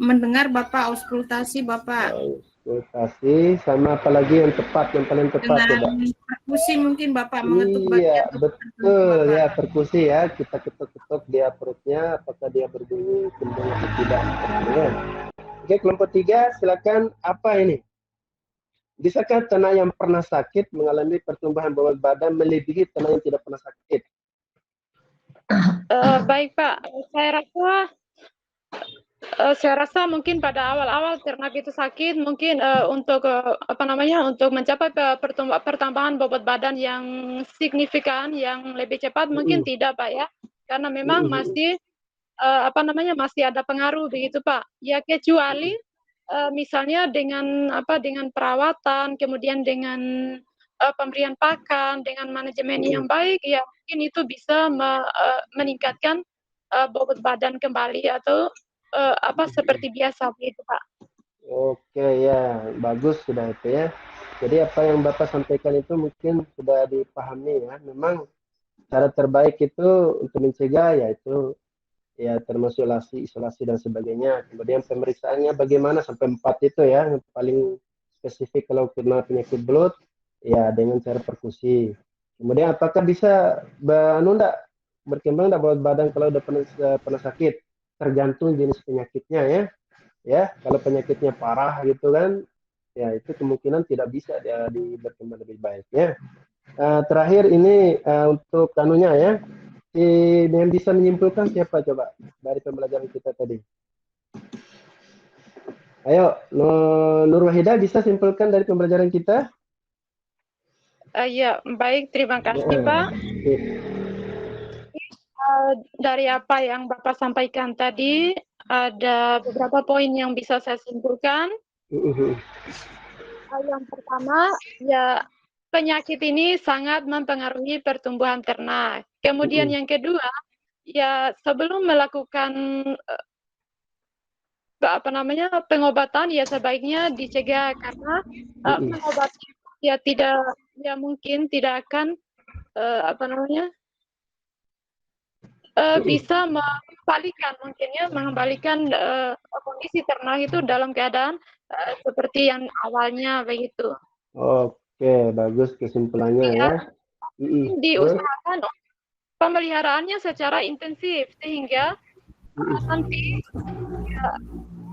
mendengar Bapak, auskultasi Bapak. Auskultasi, sama apalagi yang tepat, yang paling tepat coba. Perkusi mungkin Bapak mengetuk bagian. Iya, betul ya, perkusi ya. Kita ketuk-ketuk dia perutnya, apakah dia berbunyi kembung atau tidak. Ya. Oke, kelompok 3, silakan. Apa ini? Bisakah ternak yang pernah sakit mengalami pertumbuhan bobot badan melebihi ternak yang tidak pernah sakit? Baik Pak, saya rasa mungkin pada awal-awal ternak itu sakit mungkin untuk untuk mencapai pertambahan bobot badan yang signifikan yang lebih cepat mungkin tidak Pak ya, karena memang masih masih ada pengaruh begitu Pak. Ya kecuali misalnya dengan perawatan, kemudian dengan pemberian pakan, dengan manajemen yang baik, ya mungkin itu bisa meningkatkan bobot badan kembali atau seperti biasa begitu Pak. Oke ya, bagus sudah itu ya. Jadi apa yang Bapak sampaikan itu mungkin sudah dipahami ya. Memang cara terbaik itu untuk mencegah yaitu ya termasuk isolasi dan sebagainya. Kemudian pemeriksaannya bagaimana sampai 4 itu ya, yang paling spesifik kalau kena penyakit belut ya dengan cara perkusi. Kemudian apakah bisa berkembang bobot badan kalau udah pernah sakit? Tergantung jenis penyakitnya ya. Ya, kalau penyakitnya parah gitu kan, ya itu kemungkinan tidak bisa dia berkembang lebih baik ya. Terakhir ini untuk kanunya ya. Yang bisa menyimpulkan siapa coba dari pembelajaran kita tadi? Ayo, Nur Wahida bisa simpulkan dari pembelajaran kita? Ya, baik, terima kasih Pak. Dari apa yang Bapak sampaikan tadi, ada beberapa poin yang bisa saya simpulkan. Yang pertama, ya penyakit ini sangat mempengaruhi pertumbuhan ternak. Kemudian yang kedua, ya sebelum melakukan pengobatan ya sebaiknya dicegah karena pengobatan ya mungkin tidak akan bisa mengembalikan kondisi ternak itu dalam keadaan seperti yang awalnya begitu. Oke, bagus kesimpulannya ya. Diusahakan pemeliharaannya secara intensif sehingga nanti ya,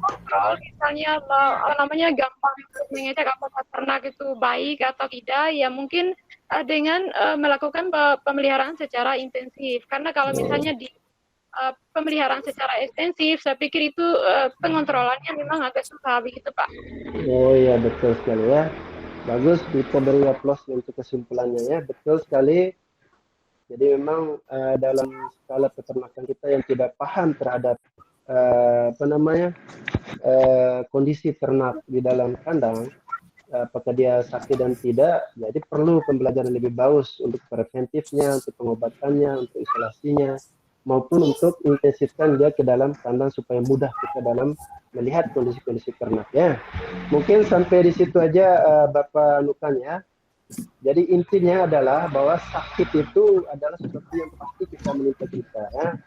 kontrol misalnya gampang mengecek apakah ternak itu baik atau tidak ya mungkin dengan melakukan pemeliharaan secara intensif karena kalau misalnya pemeliharaan secara ekstensif, saya pikir itu pengontrolannya memang agak susah begitu Pak. Oh iya, betul sekali ya. Bagus, kita beri aplaus untuk kesimpulannya ya. Betul sekali. Jadi memang dalam skala peternakan kita yang tidak paham terhadap kondisi ternak di dalam kandang, apakah dia sakit dan tidak, jadi perlu pembelajaran lebih bagus untuk preventifnya, untuk pengobatannya, untuk isolasinya, maupun untuk intensifkan dia ke dalam kandang supaya mudah kita dalam melihat kondisi-kondisi ternak ya. Mungkin sampai di situ aja Bapak Nukan ya. Jadi intinya adalah bahwa sakit itu adalah sesuatu yang pasti kita menimpa kita ya.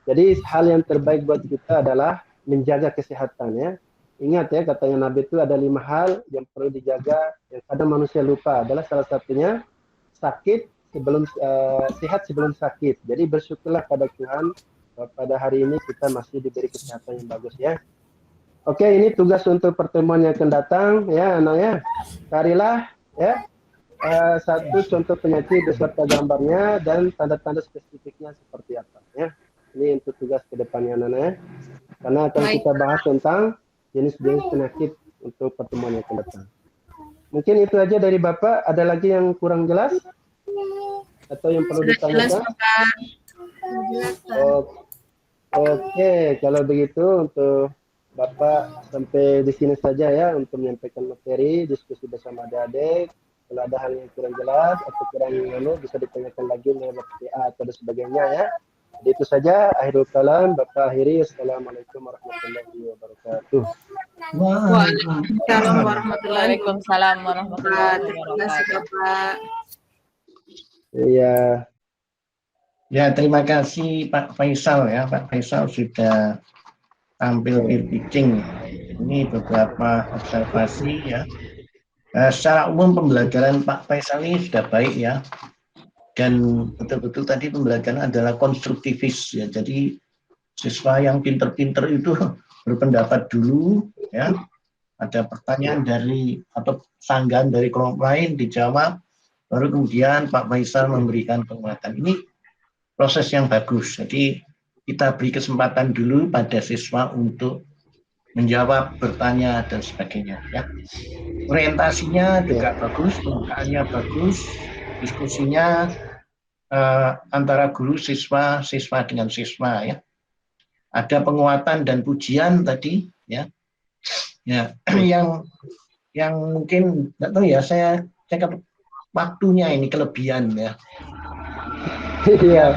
Jadi hal yang terbaik buat kita adalah menjaga kesehatan ya. Ingat ya, katanya Nabi itu ada 5 hal yang perlu dijaga, yang kadang manusia lupa. Adalah salah satunya sakit sebelum sehat sebelum sakit. Jadi bersyukurlah pada Tuhan pada hari ini kita masih diberi kesehatan yang bagus ya. Oke, ini tugas untuk pertemuan yang akan datang ya anak ya. Carilah ya satu contoh penyakit beserta gambarnya dan tanda-tanda spesifiknya seperti apa ya. Ini untuk tugas kedepannya anak ya. Karena akan kita bahas tentang jenis-jenis penyakit untuk pertemuan yang akan datang. Mungkin itu aja dari Bapak. Ada lagi yang kurang jelas? Atau yang perlu ditanyakan? Oke, kalau begitu untuk Bapak sampai di sini saja ya untuk menyampaikan materi, diskusi bersama adik-adik. Kalau ada hal yang kurang jelas atau kurang bisa ditanyakan lagi lewat PA atau sebagainya ya. Jadi itu saja, akhirul kalam, Bapak akhiri. Assalamualaikum warahmatullahi wabarakatuh. Waalaikumsalam warahmatullahi wabarakatuh. Iya. Ya, terima kasih Pak Faisal ya. Pak Faisal sudah tampil peer teaching. Ini beberapa observasi ya. Secara umum pembelajaran Pak Faisal ini sudah baik ya. Dan betul-betul tadi pembelajaran adalah konstruktivis ya. Jadi siswa yang pinter-pinter itu berpendapat dulu ya. Ada pertanyaan dari atau sanggahan dari kelompok lain dijawab, baru kemudian Pak Faisal memberikan penguatan. Ini proses yang bagus. Jadi kita beri kesempatan dulu pada siswa untuk menjawab, bertanya dan sebagainya ya. Orientasinya juga bagus, pembukaannya bagus, diskusinya antara guru siswa, siswa dengan siswa ya. Ada penguatan dan pujian tadi ya. Ya, yang mungkin enggak tahu ya, saya waktunya ini kelebihan ya. Iya,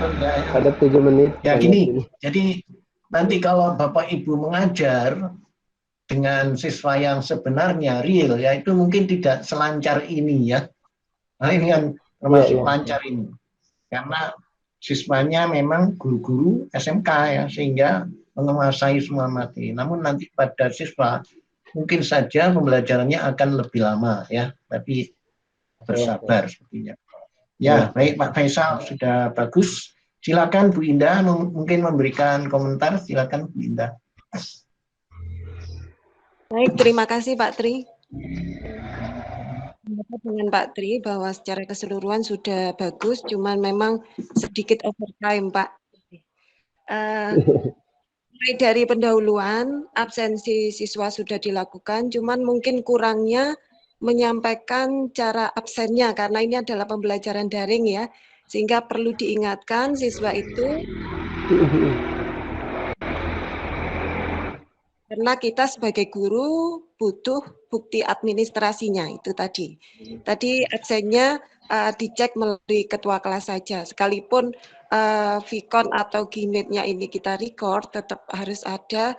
ada 7 menit. Ya gini, jadi nanti kalau Bapak Ibu mengajar dengan siswa yang sebenarnya real ya, itu mungkin tidak selancar ini ya. Nah ini kan termasuk lancar ini. Karena siswanya memang guru-guru SMK ya, sehingga menguasai semua materi. Namun nanti pada siswa mungkin saja pembelajarannya akan lebih lama ya, tapi bersabar sepertinya. Ya, baik Pak Faisal sudah bagus. Silakan Bu Indah mungkin memberikan komentar. Silakan Bu Indah. Baik, terima kasih Pak Tri. Dengan Pak Tri bahwa secara keseluruhan sudah bagus, cuman memang sedikit overtime Pak. Mulai dari pendahuluan, absensi siswa sudah dilakukan, cuman mungkin kurangnya menyampaikan cara absennya karena ini adalah pembelajaran daring ya, sehingga perlu diingatkan siswa itu karena kita sebagai guru butuh bukti administrasinya itu tadi. Tadi absennya dicek melalui ketua kelas saja, sekalipun Vicon atau Gimit-nya ini kita record, tetap harus ada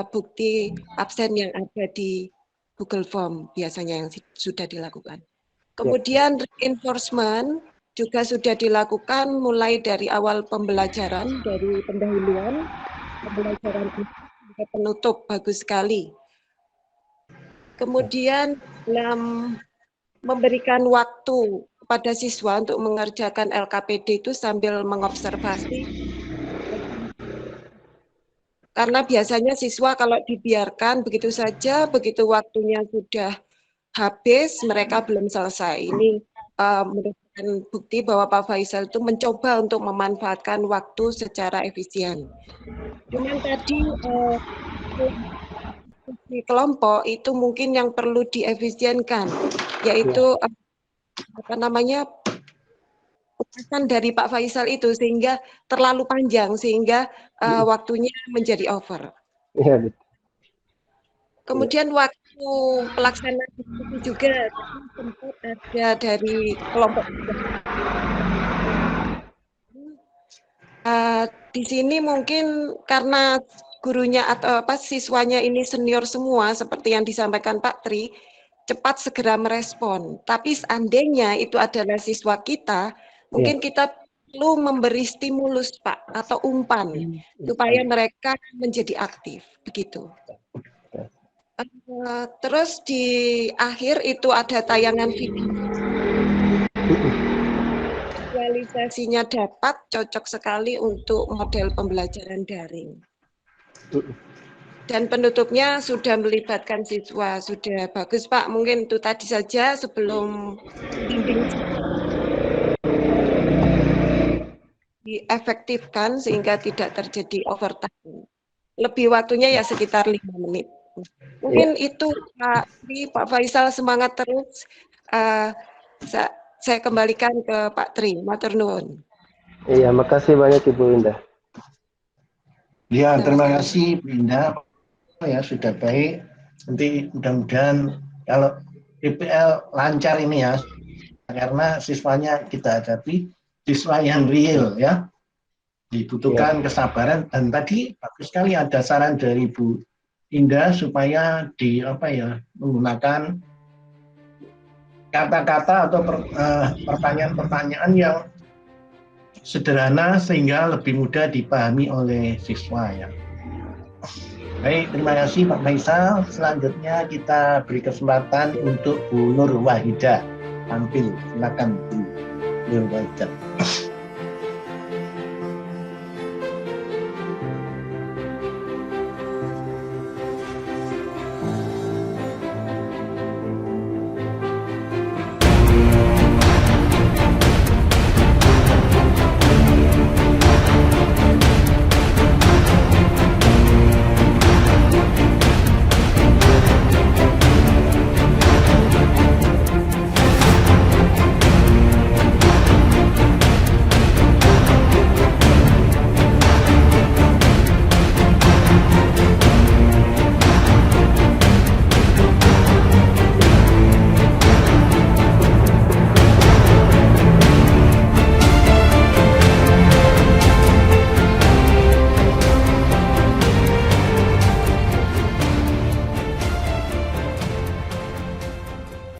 bukti absen yang ada di Google Form biasanya yang sudah dilakukan. Kemudian reinforcement juga sudah dilakukan mulai dari awal pembelajaran, dari pendahuluan, pembelajaran sampai penutup, bagus sekali. Kemudian dalam memberikan waktu kepada siswa untuk mengerjakan LKPD itu sambil mengobservasi. Karena biasanya siswa kalau dibiarkan begitu saja, begitu waktunya sudah habis, mereka belum selesai. Ini merupakan bukti bahwa Pak Faisal itu mencoba untuk memanfaatkan waktu secara efisien. Cuman tadi di kelompok itu mungkin yang perlu diefisienkan, yaitu ulasan dari Pak Faisal itu sehingga terlalu panjang sehingga waktunya menjadi over. Iya, betul. Kemudian waktu pelaksanaan diskusi juga sempat ada dari kelompok. Di sini mungkin karena gurunya atau siswanya ini senior semua seperti yang disampaikan Pak Tri, cepat segera merespon. Tapi seandainya itu adalah siswa kita, mungkin kita perlu memberi stimulus Pak atau umpan supaya mereka menjadi aktif begitu. Terus di akhir itu ada tayangan video. Visualisasinya dapat, cocok sekali untuk model pembelajaran daring. Dan penutupnya sudah melibatkan siswa, sudah bagus Pak. Mungkin itu tadi saja sebelum diefektifkan sehingga tidak terjadi overtime. Lebih waktunya ya sekitar 5 menit. Mungkin itu Pak Faisal, semangat terus. Saya kembalikan ke Pak Tri, matur nuwun. Iya, makasih banyak Ibu Indah. Ya, terima kasih Bu Indah. Ya, sudah baik. Nanti mudah-mudahan kalau PPL lancar ini ya, karena siswanya kita hadapi siswa yang real ya. Dibutuhkan kesabaran, dan tadi bagus sekali ada saran dari Bu Indah supaya menggunakan kata-kata atau pertanyaan-pertanyaan yang sederhana sehingga lebih mudah dipahami oleh siswa ya. Baik, terima kasih Pak Faisal. Selanjutnya kita beri kesempatan untuk Bu Nur Wahidah tampil. Silakan Bu Nur Wahidah.